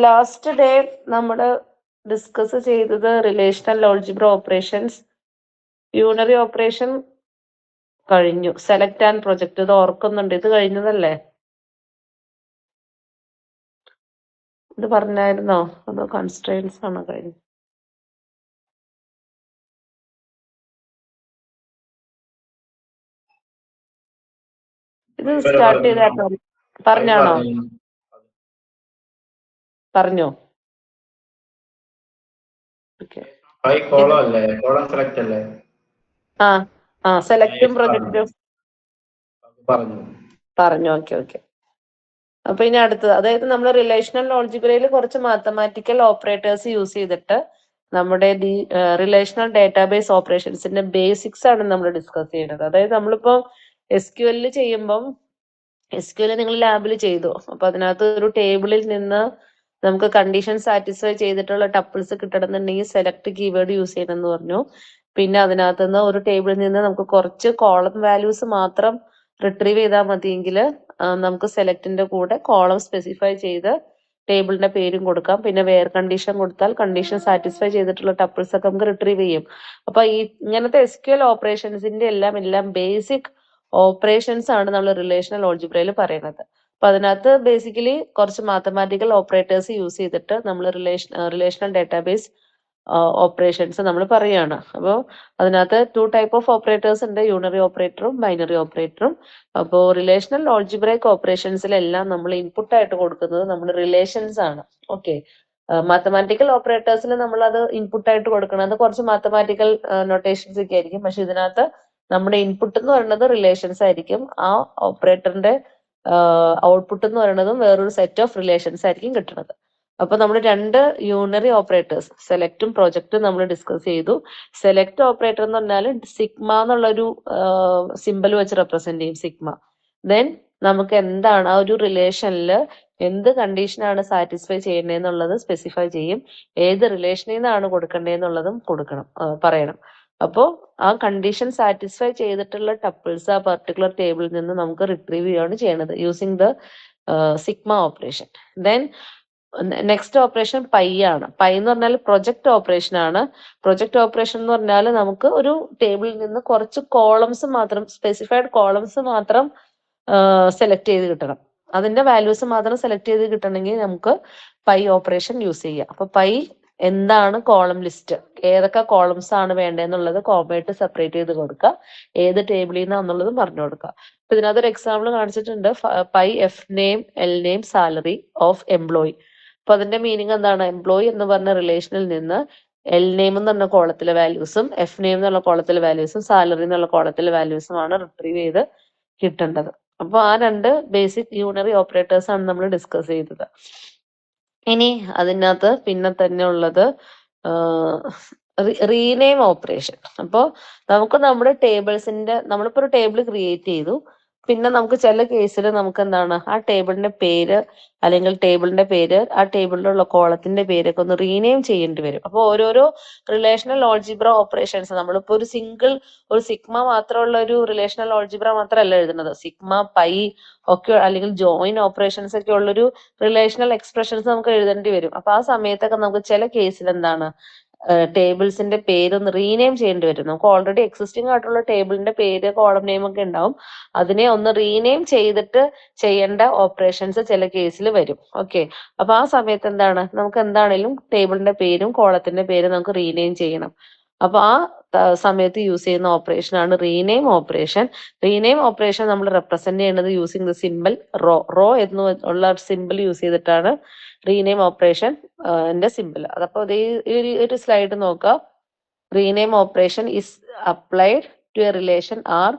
Last day നമ്മൾ discuss ചെയ്തത് relational algebra operations, unary operation കഴിഞ്ഞു. സെലക്ട് ആൻഡ് പ്രൊജക്ട് ഇത് ഓർക്കുന്നുണ്ട്, ഇത് കഴിഞ്ഞതല്ലേ? ഇത് പറഞ്ഞായിരുന്നോ അതോ കൺസ്ട്രെയിൻസ് ആണോ കഴിഞ്ഞു? ഇത് സ്റ്റാർട്ട് ചെയ്തായിരുന്നോ? പറഞ്ഞാണോ? പറഞ്ഞോ? സെലക്ടും പ്രൊജക്റ്റും പറഞ്ഞു. ഓക്കെ. അപ്പൊ ഇനി അടുത്തത്, അതായത് നമ്മൾ റിലേഷണൽ ആൾജിബ്രയിൽ കുറച്ച് മാത്തമാറ്റിക്കൽ ഓപ്പറേറ്റേഴ്സ് യൂസ് ചെയ്തിട്ട് നമ്മുടെ റിലേഷണൽ ഡേറ്റാബേസ് ഓപ്പറേഷൻസിന്റെ ബേസിക്സ് ആണ് നമ്മൾ ഡിസ്കസ് ചെയ്യുന്നത്. അതായത് നമ്മളിപ്പോ SQL ചെയ്യുമ്പം SQL നിങ്ങൾ ലാബിൽ ചെയ്തു, അപ്പൊ അതിനകത്ത് ഒരു ടേബിളിൽ നിന്ന് നമുക്ക് കണ്ടീഷൻ സാറ്റിസ്ഫൈ ചെയ്തിട്ടുള്ള ടപ്പിൾസ് കിട്ടണമെന്നുണ്ടെങ്കിൽ സെലക്ട് കീവേഡ് യൂസ് ചെയ്യണമെന്ന് പറഞ്ഞു. പിന്നെ അതിനകത്ത് നിന്ന് ഒരു ടേബിളിൽ നിന്ന് നമുക്ക് കുറച്ച് കോളം വാല്യൂസ് മാത്രം റിട്രീവ് ചെയ്താൽ മതിയെങ്കിൽ നമുക്ക് സെലക്ടിന്റെ കൂടെ കോളം സ്പെസിഫൈ ചെയ്ത് ടേബിളിന്റെ പേരും കൊടുക്കാം. പിന്നെ വേർ കണ്ടീഷൻ കൊടുത്താൽ കണ്ടീഷൻ സാറ്റിസ്ഫൈ ചെയ്തിട്ടുള്ള ടപ്പിൾസ് ഒക്കെ നമുക്ക് റിട്രീവ് ചെയ്യും. അപ്പൊ ഇങ്ങനത്തെ SQL ഓപ്പറേഷൻസിന്റെ എല്ലാം ബേസിക് ഓപ്പറേഷൻസ് ആണ് നമ്മൾ റിലേഷണൽ ആൾജിബ്രയിൽ പറയുന്നത്. അപ്പൊ അതിനകത്ത് ബേസിക്കലി കുറച്ച് മാത്തമാറ്റിക്കൽ ഓപ്പറേറ്റേഴ്സ് യൂസ് ചെയ്തിട്ട് നമ്മൾ റിലേഷണൽ ഡേറ്റാബേസ് ഓപ്പറേഷൻസ് നമ്മൾ പറയുകയാണ്. അപ്പോൾ അതിനകത്ത് 2 ടൈപ്പ് ഓഫ് ഓപ്പറേറ്റേഴ്സ് ഉണ്ട്, യൂണറി ഓപ്പറേറ്ററും ബൈനറി ഓപ്പറേറ്ററും. അപ്പോൾ റിലേഷണൽ ആൾജിബ്രൈക് ഓപ്പറേഷൻസിലെല്ലാം നമ്മൾ ഇൻപുട്ട് ആയിട്ട് കൊടുക്കുന്നത് നമ്മൾ റിലേഷൻസ് ആണ്. ഓക്കെ, മാത്തമാറ്റിക്കൽ ഓപ്പറേറ്റേഴ്സിൽ നമ്മൾ അത് ഇൻപുട്ട് ആയിട്ട് കൊടുക്കുന്നത് കുറച്ച് മാത്തമാറ്റിക്കൽ നൊട്ടേഷൻസ് ഒക്കെ ആയിരിക്കും. പക്ഷെ ഇതിനകത്ത് നമ്മുടെ ഇൻപുട്ട് എന്ന് പറയുന്നത് റിലേഷൻസ് ആയിരിക്കും. ആ ഓപ്പറേറ്ററിന്റെ ഔട്ട്പുട്ട് എന്ന് പറയുന്നതും വേറൊരു സെറ്റ് ഓഫ് റിലേഷൻസ് ആയിരിക്കും കിട്ടുന്നത്. അപ്പൊ നമ്മൾ 2 യൂണറി ഓപ്പറേറ്റേഴ്സ് സെലക്ടും പ്രൊജക്റ്റും നമ്മൾ ഡിസ്കസ് ചെയ്തു. സെലക്ട് ഓപ്പറേറ്റർ എന്ന് പറഞ്ഞാൽ സിഗ്മ എന്നുള്ളൊരു സിമ്പൽ വെച്ച് റെപ്രസെന്റ് ചെയ്യും, സിഗ്മ. ദെൻ നമുക്ക് എന്താണ് ആ ഒരു റിലേഷനിൽ എന്ത് കണ്ടീഷനാണ് സാറ്റിസ്ഫൈ ചെയ്യേണ്ടതെന്നുള്ളത് സ്പെസിഫൈ ചെയ്യും. ഏത് റിലേഷനിൽ നിന്നാണ് കൊടുക്കേണ്ടതെന്നുള്ളതും പറയണം. അപ്പോൾ ആ കണ്ടീഷൻ സാറ്റിസ്ഫൈ ചെയ്തിട്ടുള്ള ടപ്പിൾസ് ആ പർട്ടിക്കുലർ ടേബിളിൽ നിന്ന് നമുക്ക് റിട്രീവ് ചെയ്യുകയാണ് ചെയ്യുന്നത് using the sigma operation. Then next operation pi ആണ്. പൈ എന്ന് പറഞ്ഞാൽ പ്രൊജക്ട് ഓപ്പറേഷൻ ആണ്. പ്രൊജക്ട് ഓപ്പറേഷൻ എന്ന് പറഞ്ഞാൽ നമുക്ക് ഒരു ടേബിളിൽ നിന്ന് കുറച്ച് കോളംസ് മാത്രം, സ്പെസിഫൈഡ് കോളംസ് മാത്രം സെലക്ട് ചെയ്ത് കിട്ടണം. അതിന്റെ വാല്യൂസ് മാത്രം സെലക്ട് ചെയ്ത് കിട്ടണമെങ്കിൽ നമുക്ക് പൈ ഓപ്പറേഷൻ യൂസ് ചെയ്യാം. അപ്പൊ പൈ എന്താണ് കോളം ലിസ്റ്റ്, ഏതൊക്കെ കോളംസ് ആണ് വേണ്ടതെന്നുള്ളത് കോമയായിട്ട് സെപ്പറേറ്റ് ചെയ്ത് കൊടുക്കുക, ഏത് ടേബിളിൽ നിന്നാന്നുള്ളതും പറഞ്ഞു കൊടുക്കുക. അപ്പൊ ഇതിനകത്തൊരു എക്സാമ്പിൾ കാണിച്ചിട്ടുണ്ട്, pi F name L name salary of employee. അപ്പൊ അതിന്റെ മീനിങ് എന്താണ്? എംപ്ലോയി എന്ന് പറഞ്ഞ റിലേഷനിൽ നിന്ന് L നെയിം എന്ന് പറഞ്ഞ കോളത്തിലെ വാല്യൂസും F നെയിം എന്നുള്ള കോളത്തിലെ വാല്യൂസും സാലറി എന്നുള്ള കോളത്തിലെ വാല്യൂസും ആണ് റിട്രീവ് ചെയ്ത് കിട്ടേണ്ടത്. അപ്പൊ ആ 2 ബേസിക് യൂണറി ഓപ്പറേറ്റേഴ്സ് ആണ് നമ്മൾ ഡിസ്കസ് ചെയ്തത്. ഇനി അതിനകത്ത് പിന്നെ തന്നെ ഉള്ളത് റീനെയിം ഓപ്പറേഷൻ. അപ്പോൾ നമുക്ക് നമ്മുടെ ടേബിൾസിന്റെ, നമ്മളിപ്പോ ഒരു ടേബിൾ ക്രിയേറ്റ് ചെയ്തു, പിന്നെ നമുക്ക് ചില കേസിൽ നമുക്ക് എന്താണ് ആ ടേബിളിന്റെ പേര് അല്ലെങ്കിൽ ടേബിളിന്റെ പേര് ആ ടേബിളിലുള്ള കോളത്തിന്റെ പേരൊക്കെ ഒന്ന് റീനെയിം ചെയ്യേണ്ടി വരും. അപ്പോൾ ഓരോരോ റിലേഷണൽ ആൾജിബ്ര ഓപ്പറേഷൻസ്, നമ്മളിപ്പോ ഒരു സിഗ്മ മാത്രമുള്ള ഒരു റിലേഷണൽ ആൾജിബ്ര മാത്രമല്ല എഴുതുന്നത്, സിഗ്മ പൈ ഒക്കെ അല്ലെങ്കിൽ ജോയിൻ ഓപ്പറേഷൻസ് ഒക്കെ ഉള്ളൊരു റിലേഷണൽ എക്സ്പ്രഷൻസ് നമുക്ക് എഴുതേണ്ടി വരും. അപ്പൊ ആ സമയത്തൊക്കെ നമുക്ക് ചില കേസിൽ എന്താണ് ടേബിൾസിന്റെ പേരൊന്ന് റീനെയിം ചെയ്യേണ്ടി വരും. നമുക്ക് ഓൾറെഡി എക്സിസ്റ്റിംഗ് ആയിട്ടുള്ള ടേബിളിന്റെ പേര് കോളം നെയിം ഒക്കെ ഉണ്ടാവും, അതിനെ ഒന്ന് റീനെയിം ചെയ്തിട്ട് ചെയ്യേണ്ട ഓപ്പറേഷൻസ് ചില കേസിൽ വരും. ഓക്കെ, അപ്പൊ ആ സമയത്ത് എന്താണ് നമുക്ക് എന്താണേലും ടേബിളിന്റെ പേരും കോളത്തിന്റെ പേരും നമുക്ക് റീനെയിം ചെയ്യണം. അപ്പൊ ആ സമയത്ത് യൂസ് ചെയ്യുന്ന ഓപ്പറേഷൻ ആണ് റീനെയിം ഓപ്പറേഷൻ. റീനെയിം ഓപ്പറേഷൻ നമ്മൾ റെപ്രസെന്റ് ചെയ്യുന്നത് യൂസിങ് ദ സിമ്പിൾ റോ എന്ന് ഉള്ള സിമ്പിൾ യൂസ് ചെയ്തിട്ടാണ് റീനെയിം ഓപ്പറേഷൻ ന്റെ സിമ്പിൾ. അതപ്പോ ഒരു സ്ലൈഡ് നോക്കാം. Rename operation is applied to a relation R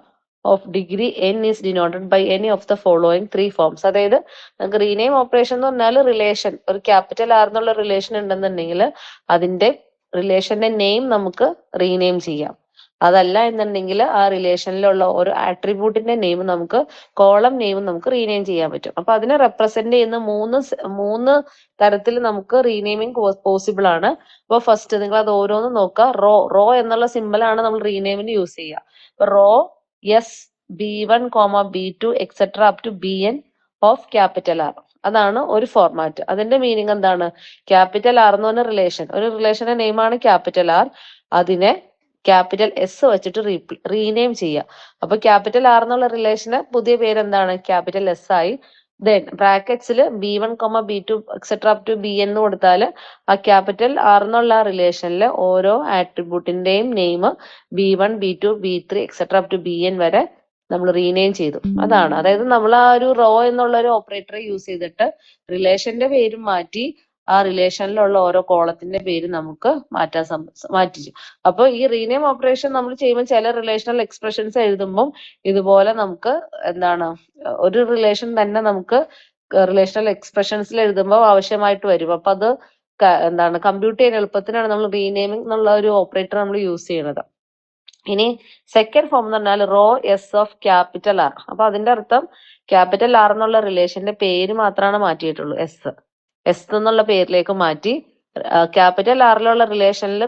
of degree n is denoted by any of the following 3 forms. അതായത് നമുക്ക് റീനെയിം ഓപ്പറേഷൻ എന്ന് പറഞ്ഞാൽ റിലേഷൻ, ഒരു ക്യാപിറ്റൽ R എന്നുള്ള റിലേഷൻ ഉണ്ടെന്നുണ്ടെങ്കിൽ അതിന്റെ റിലേഷന്റെ നെയിം നമുക്ക് റീനെയിം ചെയ്യാം. അതല്ല എന്നുണ്ടെങ്കിൽ ആ റിലേഷനിലുള്ള ഒരു ആട്രിബ്യൂട്ടിന്റെ നെയിം നമുക്ക്, കോളം നെയിം നമുക്ക് റീനെയിം ചെയ്യാൻ പറ്റും. അപ്പൊ അതിനെ റെപ്രസെന്റ് ചെയ്യുന്ന മൂന്ന് തരത്തിൽ നമുക്ക് റീനെയിമിങ് പോസിബിൾ ആണ്. അപ്പൊ ഫസ്റ്റ് നിങ്ങൾ അത് ഓരോന്നും നോക്കുക. റോ എന്നുള്ള സിമ്പിൾ ആണ് നമ്മൾ റീനെയിമിന് യൂസ് ചെയ്യുക. അപ്പൊ row B1, B2 etcetera up to Bn of capital R. അതാണ് ഒരു ഫോർമാറ്റ്. അതിന്റെ മീനിങ് എന്താണ്? ക്യാപിറ്റൽ ആർ എന്ന് പറഞ്ഞ റിലേഷൻ, ഒരു റിലേഷന്റെ നെയിമാണ് ക്യാപിറ്റൽ ആർ. അതിനെ ക്യാപിറ്റൽ എസ് വെച്ചിട്ട് റീനെയിം ചെയ്യുക. അപ്പൊ ക്യാപിറ്റൽ ആർ എന്നുള്ള റിലേഷന് പുതിയ പേര് എന്താണ്? ക്യാപിറ്റൽ എസ് ആയി. ദെൻ ബ്രാക്കറ്റ്സിൽ B1, B2 etcetera up to BN എന്ന് കൊടുത്താൽ ആ ക്യാപിറ്റൽ ആർ എന്നുള്ള റിലേഷനിലെ ഓരോ ആട്രിബ്യൂട്ടിന്റെയും name B1, B2, B3 etcetera up to BN വരെ നമ്മൾ റീനെയിം ചെയ്തു. അതാണ്, അതായത് നമ്മൾ ആ ഒരു റോ എന്നുള്ള ഒരു ഓപ്പറേറ്റർ യൂസ് ചെയ്തിട്ട് റിലേഷന്റെ പേരും മാറ്റി ആ റിലേഷനിലുള്ള ഓരോ കോളത്തിന്റെ പേര് നമുക്ക് മാറ്റിച്ചു. അപ്പൊ ഈ റീനെയിം ഓപ്പറേഷൻ നമ്മൾ ചെയ്യുമ്പോൾ ചില റിലേഷണൽ എക്സ്പ്രഷൻസ് എഴുതുമ്പോൾ ഇതുപോലെ നമുക്ക് എന്താണ് ഒരു റിലേഷൻ തന്നെ നമുക്ക് റിലേഷണൽ എക്സ്പ്രഷൻസിൽ എഴുതുമ്പോൾ ആവശ്യമായിട്ട് വരും. അപ്പൊ അത് എന്താണ് കമ്പ്യൂട്ട് ചെയ്യാൻ എളുപ്പത്തിനാണ് നമ്മൾ റീനെയിമിംഗ് എന്നുള്ള ഒരു ഓപ്പറേറ്റർ നമ്മൾ യൂസ് ചെയ്യുന്നത്. ഇനി സെക്കൻഡ് ഫോം എന്ന് പറഞ്ഞാൽ row S of capital R. അപ്പൊ അതിന്റെ അർത്ഥം ക്യാപിറ്റൽ ആർ എന്നുള്ള റിലേഷന്റെ പേര് മാത്രമാണ് മാറ്റിയിട്ടുള്ളൂ, എസ് എന്നുള്ള പേരിലേക്ക് മാറ്റി. ക്യാപിറ്റൽ ആറിലുള്ള റിലേഷനിൽ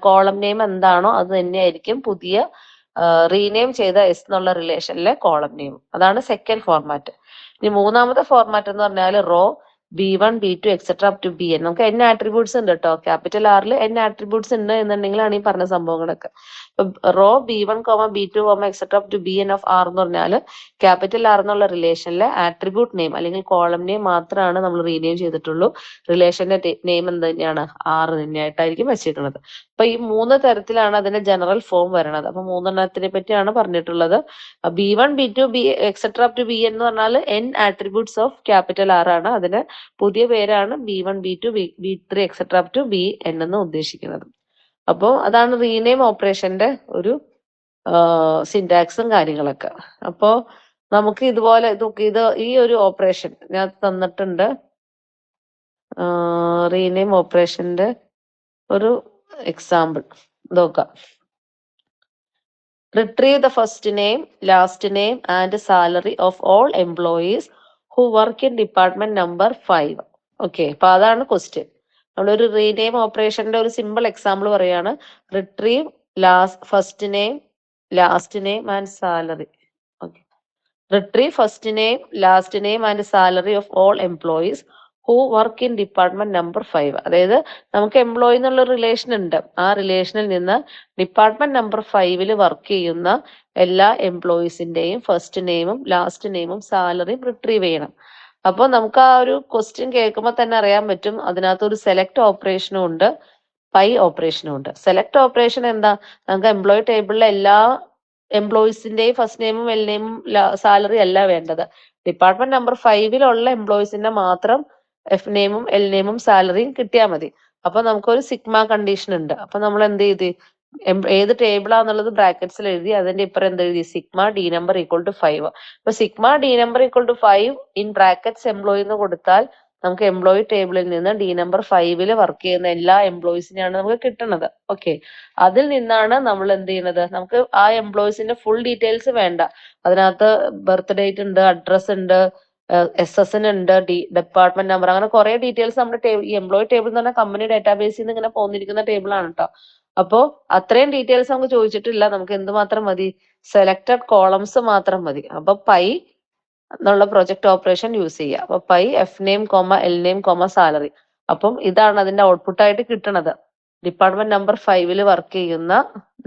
കോളം നെയിം എന്താണോ അത് തന്നെയായിരിക്കും പുതിയ റീനെയിം ചെയ്ത എസ് എന്നുള്ള റിലേഷനിലെ കോളം നെയിം. അതാണ് സെക്കൻഡ് ഫോർമാറ്റ്. ഇനി മൂന്നാമത്തെ ഫോർമാറ്റ് എന്ന് പറഞ്ഞാൽ row B1, B2 etcetera up to BN. നമുക്ക് n ആട്രിബ്യൂട്ട്സ് ഉണ്ട് കേട്ടോ. ക്യാപിറ്റൽ ആറിൽ n ആട്രിബ്യൂട്ട്സ് ഉണ്ട് എന്നുണ്ടെങ്കിലാണ് ഈ പറഞ്ഞ സംഭവങ്ങളൊക്കെ. Row B1, B2 etcetera up to BN of R എന്ന് പറഞ്ഞാൽ ക്യാപിറ്റൽ ആർ എന്നുള്ള റിലേഷനിലെ ആട്രിബ്യൂട്ട് നെയിം അല്ലെങ്കിൽ കോളം നെയിം മാത്രമാണ് നമ്മൾ റീനെയിം ചെയ്തിട്ടുള്ളൂ. റിലേഷന്റെ നെയിം എന്ത് തന്നെയാണ്? ആർ തന്നെയായിട്ടായിരിക്കും വെച്ചിരിക്കുന്നത്. അപ്പൊ ഈ മൂന്ന് തരത്തിലാണ് അതിന്റെ ജനറൽ ഫോം വരുന്നത്. അപ്പൊ മൂന്നെണ്ണത്തിനെ പറ്റിയാണ് പറഞ്ഞിട്ടുള്ളത്. B1, B2, etcetera up to BN എന്ന് പറഞ്ഞാൽ n attributes of capital R ആണ്. അതിന് പുതിയ പേരാണ് B1, B2, B3 etcetera up to BN എന്ന് ഉദ്ദേശിക്കുന്നത്. അപ്പോൾ അതാണ് റീനെയിം ഓപ്പറേഷന്റെ ഒരു സിന്റാക്സും കാര്യങ്ങളൊക്കെ. അപ്പോൾ നമുക്ക് ഇതുപോലെ ഇത് ഈ ഒരു ഓപ്പറേഷൻ ഞാൻ തന്നിട്ടുണ്ട്. റീനെയിം ഓപ്പറേഷന്റെ ഒരു എക്സാമ്പിൾ നോക്കാം. Retrieve the first name, last name and salary of all employees who work in department number 5. Okay, അപ്പൊ അതാണ് ക്വസ്റ്റ്യൻ. നമ്മളൊരു റീനെയിം ഓപ്പറേഷന്റെ ഒരു സിമ്പിൾ എക്സാമ്പിൾ പറയാണ്. Retrieve first name, last name and salary. Okay, retrieve first name, last name and salary of all employees who work in department number 5. അതായത് നമുക്ക് employee എന്നുള്ള relation ഉണ്ട്. ആ റിലേഷനിൽ നിന്ന് ഡിപ്പാർട്ട്മെന്റ് നമ്പർ 5 വർക്ക് ചെയ്യുന്ന എല്ലാ എംപ്ലോയീസിന്റെയും ഫസ്റ്റ് നെയിമും ലാസ്റ്റ് നെയിമും സാലറിയും റിട്രീവ് ചെയ്യണം. അപ്പോൾ നമുക്ക് ആ ഒരു ക്വസ്റ്റ്യൻ കേൾക്കുമ്പോൾ തന്നെ അറിയാൻ പറ്റും അതിനകത്ത് ഒരു സെലക്ട് ഓപ്പറേഷനും ഉണ്ട്, പൈ ഓപ്പറേഷനും ഉണ്ട്. സെലക്ട് ഓപ്പറേഷൻ എന്താ? നമുക്ക് എംപ്ലോയി ടേബിളിലെ എല്ലാ എംപ്ലോയീസിന്റെയും ഫസ്റ്റ് നെയിമും എൽ നെയിമും സാലറി അല്ല വേണ്ടത്. ഡിപ്പാർട്ട്മെന്റ് നമ്പർ 5 എംപ്ലോയീസിന്റെ മാത്രം എഫ് നെയിമും എൽ നെയിമും സാലറിയും കിട്ടിയാൽ മതി. അപ്പൊ നമുക്കൊരു സിഗ്മ കണ്ടീഷൻ ഉണ്ട്. അപ്പൊ നമ്മൾ എന്ത് ചെയ്ത് ഏത് ടേബിളാന്നുള്ളത് ബ്രാക്കറ്റ്സിൽ എഴുതി അതിന്റെ ഇപ്പുറം എന്ത് എഴുതി? Sigma D number equal to 5. അപ്പൊ sigma D number equal to 5 in brackets employee എന്ന് കൊടുത്താൽ നമുക്ക് എംപ്ലോയി ടേബിളിൽ നിന്ന് ഡി നമ്പർ 5 വർക്ക് ചെയ്യുന്ന എല്ലാ എംപ്ലോയീസിനെയാണ് നമുക്ക് കിട്ടുന്നത്. ഓക്കെ, അതിൽ നിന്നാണ് നമ്മൾ എന്ത് ചെയ്യുന്നത്? നമുക്ക് ആ എംപ്ലോയീസിന്റെ ഫുൾ ഡീറ്റെയിൽസ് വേണ്ട. അതിനകത്ത് ബർത്ത് ഡേറ്റ് ഉണ്ട്, അഡ്രസ് ഉണ്ട്, SSN ഉണ്ട്, ഡിപ്പാർട്ട്മെന്റ് നമ്പർ, അങ്ങനെ കുറെ ഡീറ്റെയിൽസ് നമ്മുടെ ഈ എംപ്ലോയി ടേബിൾ എന്ന് പറഞ്ഞാൽ കമ്പനി ഡാറ്റാബേസിൽ നിന്ന് ഇങ്ങനെ പോന്നിരിക്കുന്ന ടേബിൾ ആണ് കേട്ടോ. അപ്പോ അത്രയും ഡീറ്റെയിൽസ് നമുക്ക് ചോദിച്ചിട്ടില്ല. നമുക്ക് എന്ത് മാത്രം മതി? സെലക്ടഡ് കോളംസ് മാത്രം മതി. അപ്പൊ പൈ എന്നുള്ള പ്രൊജക്ട് ഓപ്പറേഷൻ യൂസ് ചെയ്യുക. അപ്പൊ pi F name, L name, salary. അപ്പം ഇതാണ് അതിന്റെ ഔട്ട്പുട്ട് ആയിട്ട് കിട്ടുന്നത്. ഡിപ്പാർട്ട്മെന്റ് നമ്പർ 5 വർക്ക് ചെയ്യുന്ന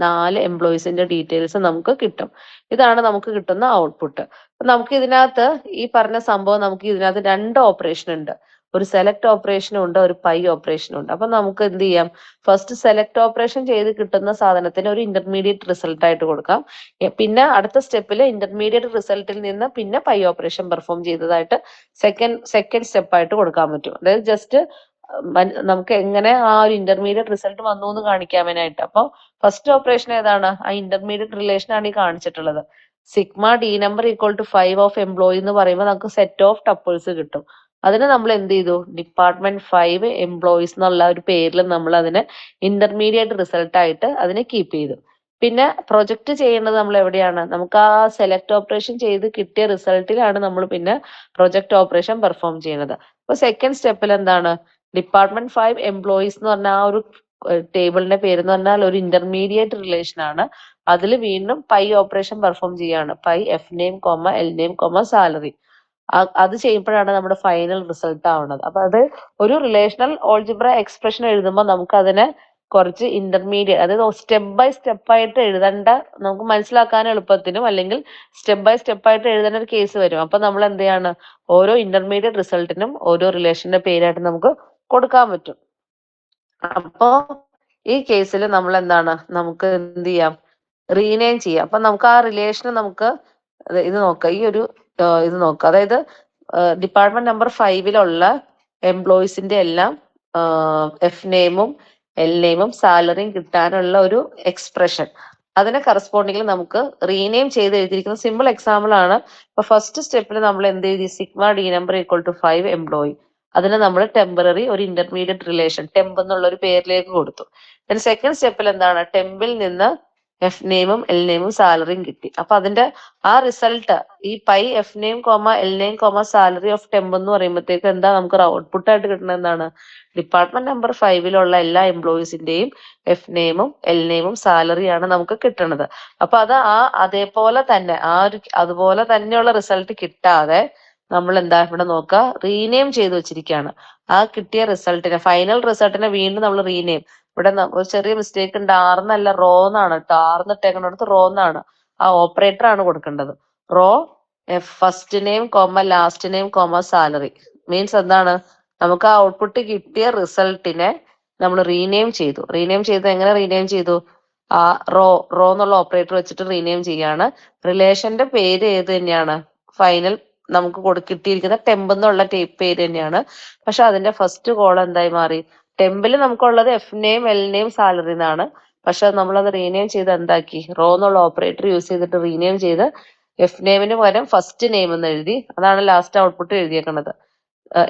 4 എംപ്ലോയീസിന്റെ ഡീറ്റെയിൽസ് നമുക്ക് കിട്ടും. ഇതാണ് നമുക്ക് കിട്ടുന്ന ഔട്ട്പുട്ട്. നമുക്ക് ഇതിനകത്ത് ഈ പറഞ്ഞ സംഭവം നമുക്ക് ഇതിനകത്ത് 2 ഓപ്പറേഷൻ ഉണ്ട്. ഒരു സെലക്ട് ഓപ്പറേഷനും ഉണ്ട്, ഒരു പൈ ഓപ്പറേഷനും ഉണ്ട്. അപ്പൊ നമുക്ക് എന്ത് ചെയ്യാം? ഫസ്റ്റ് സെലക്ട് ഓപ്പറേഷൻ ചെയ്ത് കിട്ടുന്ന സാധനത്തിന് ഒരു ഇന്റർമീഡിയറ്റ് റിസൾട്ട് ആയിട്ട് കൊടുക്കാം. പിന്നെ അടുത്ത സ്റ്റെപ്പിൽ ഇന്റർമീഡിയറ്റ് റിസൾട്ടിൽ നിന്ന് പിന്നെ പൈ ഓപ്പറേഷൻ പെർഫോം ചെയ്തതായിട്ട് സെക്കൻഡ് സ്റ്റെപ്പ് ആയിട്ട് കൊടുക്കാൻ പറ്റും. അതായത് ജസ്റ്റ് നമുക്ക് എങ്ങനെ ആ ഒരു ഇന്റർമീഡിയറ്റ് റിസൾട്ട് വന്നു എന്ന് കാണിക്കാനായിട്ട്. അപ്പൊ ഫസ്റ്റ് ഓപ്പറേഷൻ ഏതാണ്? ആ ഇന്റർമീഡിയറ്റ് റിലേഷൻ ആണ് ഈ കാണിച്ചിട്ടുള്ളത്. Sigma D number equal to 5 of employee എന്ന് പറയുമ്പോൾ നമുക്ക് സെറ്റ് ഓഫ് ടപ്പിൾസ് കിട്ടും. അതിന് നമ്മൾ എന്ത് ചെയ്തു? ഡിപ്പാർട്ട്മെന്റ് 5 എംപ്ലോയീസ് എന്നുള്ള ഒരു പേരിൽ നമ്മൾ അതിന് ഇന്റർമീഡിയറ്റ് റിസൾട്ട് ആയിട്ട് അതിനെ കീപ്പ് ചെയ്തു. പിന്നെ പ്രൊജക്ട് ചെയ്യേണ്ടത് നമ്മൾ എവിടെയാണ്? നമുക്ക് ആ സെലക്ട് ഓപ്പറേഷൻ ചെയ്ത് കിട്ടിയ റിസൾട്ടിലാണ് നമ്മൾ പിന്നെ പ്രൊജക്ട് ഓപ്പറേഷൻ പെർഫോം ചെയ്യുന്നത്. അപ്പൊ സെക്കൻഡ് സ്റ്റെപ്പിൽ എന്താണ്? ഡിപ്പാർട്ട്മെന്റ് 5 എംപ്ലോയീസ് എന്ന് പറഞ്ഞ ആ ഒരു ടേബിളിന്റെ പേര് എന്ന് പറഞ്ഞാൽ ഒരു ഇന്റർമീഡിയറ്റ് റിലേഷൻ ആണ്. അതിൽ വീണ്ടും പൈ ഓപ്പറേഷൻ പെർഫോം ചെയ്യാണ്. Pi F name, L name, salary. അത് ചെയ്യുമ്പോഴാണ് നമ്മുടെ ഫൈനൽ റിസൾട്ട് ആവുന്നത്. അപ്പൊ അത് ഒരു റിലേഷണൽ ഓൾജിബ്ര എക്സ്പ്രഷൻ എഴുതുമ്പോൾ നമുക്ക് അതിനെ കുറച്ച് ഇന്റർമീഡിയറ്റ്, അതായത് സ്റ്റെപ്പ് ബൈ സ്റ്റെപ്പ് ആയിട്ട് എഴുതേണ്ട, നമുക്ക് മനസ്സിലാക്കാൻ എളുപ്പത്തിനും അല്ലെങ്കിൽ സ്റ്റെപ്പ് ബൈ സ്റ്റെപ്പ് ആയിട്ട് എഴുതേണ്ട ഒരു കേസ് വരും. അപ്പൊ നമ്മൾ എന്ത് ചെയ്യാണ്, ഓരോ ഇന്റർമീഡിയറ്റ് റിസൾട്ടിനും ഓരോ റിലേഷന്റെ പേരായിട്ട് നമുക്ക് കൊടുക്കാൻ പറ്റും. അപ്പോ ഈ കേസിൽ നമ്മൾ എന്താണ്, നമുക്ക് എന്ത് ചെയ്യാം, റീനെയിം ചെയ്യാം. അപ്പൊ നമുക്ക് ആ റിലേഷൻ നമുക്ക് ഇത് നോക്കാം, ഈ ഒരു ഇത് നോക്കാം. അതായത് ഡിപ്പാർട്ട്മെന്റ് നമ്പർ 5 എംപ്ലോയീസിന്റെ എല്ലാം എഫ് നെയിമും എൽ നെയിമും സാലറിയും കിട്ടാനുള്ള ഒരു എക്സ്പ്രഷൻ, അതിനെ കറസ്പോണ്ടിങ്ങിൽ നമുക്ക് റീനെയിം ചെയ്ത് എഴുതിയിരിക്കുന്ന സിമ്പിൾ എക്സാമ്പിൾ ആണ്. ഇപ്പൊ ഫസ്റ്റ് സ്റ്റെപ്പിൽ നമ്മൾ എന്ത് എഴുതി, sigma D number equal to 5 employee, അതിന് നമ്മൾ ടെമ്പററി ഒരു ഇന്റർമീഡിയറ്റ് റിലേഷൻ ടെമ്പ് എന്നുള്ള ഒരു പേരിലേക്ക് കൊടുത്തു. സെക്കൻഡ് സ്റ്റെപ്പിൽ എന്താണ്, ടെമ്പിൽ നിന്ന് എഫ് നെയിമും എൽ നെയിമും സാലറിയും കിട്ടി. അപ്പൊ അതിന്റെ ആ റിസൾട്ട് ഈ pi F name comma L name comma salary of temp എന്ന് പറയുമ്പോഴത്തേക്ക് എന്താ നമുക്ക് ഔട്ട്പുട്ട് ആയിട്ട് കിട്ടുന്നത്, എന്താണ്, ഡിപ്പാർട്ട്മെന്റ് നമ്പർ 5 എല്ലാ എംപ്ലോയീസിന്റെയും എഫ് നെയിമും എൽ നെയിമും സാലറിയാണ് നമുക്ക് കിട്ടുന്നത്. അപ്പൊ അത് അതേപോലെ തന്നെ അതുപോലെ തന്നെയുള്ള റിസൾട്ട് കിട്ടാതെ നമ്മൾ എന്താ ഇവിടെ നോക്കുക, റീനെയിം ചെയ്ത് വെച്ചിരിക്കുകയാണ്. ആ കിട്ടിയ റിസൾട്ടിനെ, ഫൈനൽ റിസൾട്ടിനെ വീണ്ടും നമ്മൾ റീനെയിം, ഇവിടെ ഒരു ചെറിയ മിസ്റ്റേക്ക് ഉണ്ട്, ആർന്നല്ല റോ എന്നാണ് കേട്ടോ, ആർന്നിട്ടേക്കുന്നിടത്ത് റോ എന്നാണ്, ആ ഓപ്പറേറ്റർ ആണ് കൊടുക്കേണ്ടത്. Raw first name comma last name comma salary means എന്താണ്, നമുക്ക് ആ ഔട്ട്പുട്ട് കിട്ടിയ റിസൾട്ടിനെ നമ്മൾ റീനെയിം ചെയ്തു. റീനെയിം ചെയ്ത് എങ്ങനെ റീനെയിം ചെയ്തു, ആ റോ എന്നുള്ള ഓപ്പറേറ്റർ വെച്ചിട്ട് റീനെയിം ചെയ്യാണ്. റിലേഷന്റെ പേര് ഏത് തന്നെയാണ്, ഫൈനൽ നമുക്ക് കിട്ടിയിരിക്കുന്ന ടെമ്പ് എന്നുള്ള പേര് തന്നെയാണ്. പക്ഷെ അതിന്റെ ഫസ്റ്റ് കോളം എന്തായി മാറി, ടെമ്പിൽ നമുക്കുള്ളത് F name L name salary എന്നാണ്. പക്ഷെ നമ്മളത് റീനെയിം ചെയ്ത് എന്താക്കി, റോ എന്നുള്ള ഓപ്പറേറ്റർ യൂസ് ചെയ്തിട്ട് റീനെയിം ചെയ്ത് എഫ് നെയിമിന് പകരം ഫസ്റ്റ് നെയിം എന്ന് എഴുതി, അതാണ് ലാസ്റ്റ് ഔട്ട്പുട്ട് എഴുതിയേക്കുന്നത്.